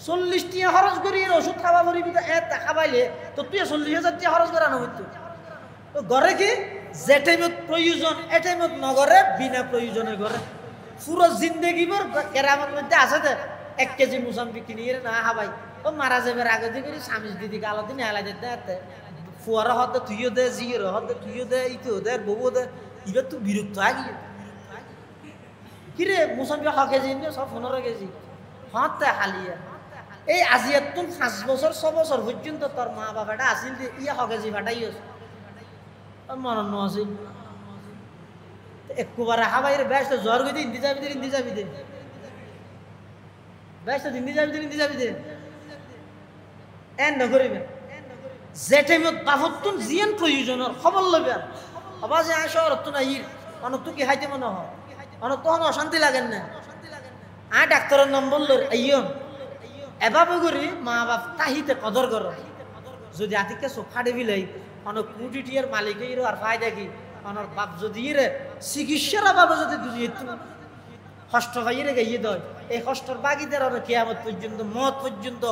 40 টিয়া খরচ করি ওষুধ খাওয়া করিবি তো টাকা পাইলে তো তুই 40,000 টাকা খরচ করা না হইতো তো ঘরে কি যে টাইমত প্রয়োজন এ টাইমত নগরে বিনা প্রয়োজনে ঘরে পুরো জিন্দগি ভর কেরামের মধ্যে আছে তো 1 কেজি মুসাম্বি কিনিয়ে না হাবাই ও মারা যাবার আগে থেকে স্বামী দিদি গালো দিন এলা যেতে ফুয়ারা হতে তুইও দে জিয়ের হতে তুইও দে ইতো দে বউ দে এবার তো বিরক্ত আগিয়ে কিরে মুসাম্বি 1 কেজি নিয়ে সব 15 কেজি হতে হালিয়া এই আজিয়াত তুন 5 বছর 6 বছর পর্যন্ত তোর মা বাবাটা আসিল যে ইয়া 1 কেজি ফাটাইস মরণ আসিল একবারে হাবাইরে ব্যস্ত জ্বর গই দিন যাবি দে ব্যস্ত দিন যাবি দে এন নকরিবে যে টাইমত বাফতুন জিয়ান প্রয়োজনের খবর লবেন আবাজে আয় শহরত না ইর অনেক তো কি হাইতে মনে হয় অনেক তখন অশান্তি লাগেন না আয় ডাক্তারের নম্বর লর আইয়ন এভাবে করি মা বাপ তাহিতে কদর কর যদি আতিকে সোফাড়ে বিলাই অনেক কোটি টিয়ার মালিক আর ফায়দা কি অনর বাপ যদি রে চিকিৎসার অভাবে যদি দুনিয়ে কষ্ট পাইয়ে গাইয়ে দেয় এই কষ্টর বাগিদের অনেক কিয়ামত পর্যন্ত মত পর্যন্ত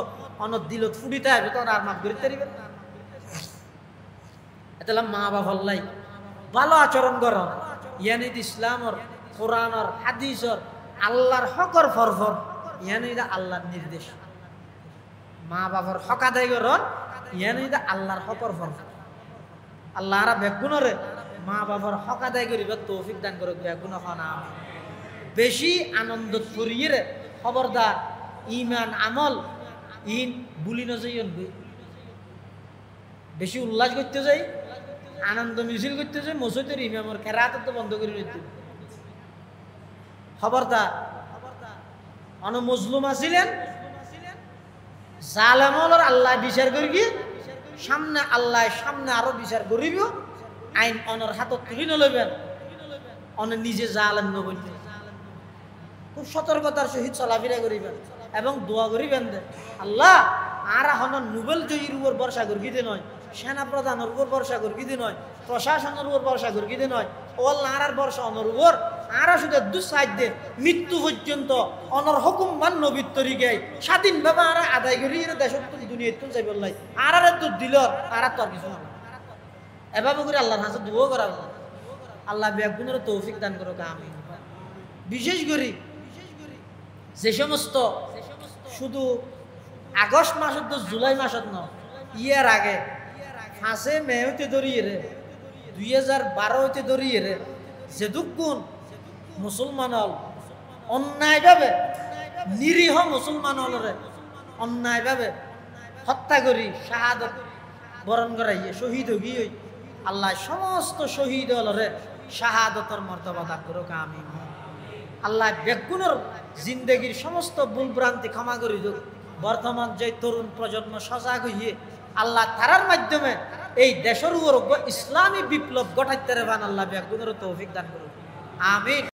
অনেক দিলত ফুটিতে আসবে তখন আর মাফ করিতে পারিবে এটা মা বাপ হল্লাই ভালো আচরণ কর ইয়ানিদ ইসলামর কোরআনর হাদিসর আল্লাহর হকর ফরফর ইয়ানিদ আল্লাহর নির্দেশ মা বাবার হক আদায় কর ইয়ানিদ আল্লাহর হকর ফরফর আল্লাহরা বেগুনরে মা বাবার হক আদায় করিবার তৌফিক দান করুক বেগুন হনা বেশি আনন্দ করিয়ে খবরদার ইমান আমল ইন বুলি নজই বেশি উল্লাস করতে যাই আনন্দ মিছিল করতে যাই মসজিদের ইমামর কেরাত তো বন্ধ করে নিতে খবরদার অন মজলুম আছিলেন জালেমর আল্লাহ বিচার করি গিয়ে সামনে আল্লাহ সামনে আরো বিচার করিব আইন অনর হাতত তুলি নলবেন অন নিজে জালেম নবই খুব সতর্কতার সহিত চলাফেরা করিবেন এবং দোয়া করিবেন দে আল্লাহ আর এখন নোবেল জয়ীর উপর ভরসা করিতে নয় সেনা প্রধানের উপর ভরসা করিতে নয় প্রশাসনের উপর ভরসা করিতে নয় ওল আর ভরসা অনর উপর আর শুধু দুঃসাধ্য মৃত্যু পর্যন্ত অনর হুকুম মান নবীর তরিকে স্বাধীনভাবে আর আদায় করি দেশ দুনিয়া যাই বললাই আর দুধ দিল আর তো আর কিছু না এভাবে করে আল্লাহর হাতে দোয়া করা আল্লাহ বেগুনের তৌফিক দান করুক আমি বিশেষ করি যে সমস্ত শুধু আগস্ট মাসত জুলাই মাসত ন ইয়ার আগে 5 মে হইতে ধরিয়ে রে 2012 হইতে ধরিয়ে রে যেদুকুন মুসলমান হল অন্যায়ভাবে নিরীহ মুসলমান হলরে অন্যায়ভাবে হত্যা করি শাহাদত বরণ করাইয়ে শহীদ হই আল্লাহ সমস্ত শহীদ হলরে শাহাদতর মর্তবা দান করুক আমিন আল্লাহ বেগুনের জিন্দগির সমস্ত ভুল ভ্রান্তি ক্ষমা করি দিক বর্তমান যে তরুণ প্রজন্ম সজাগ হইয়ে আল্লাহ তারার মাধ্যমে এই দেশের উপর ইসলামী বিপ্লব ঘটাইতে পারেন আল্লাহ বেগুনের তৌফিক দান করুক আমিন।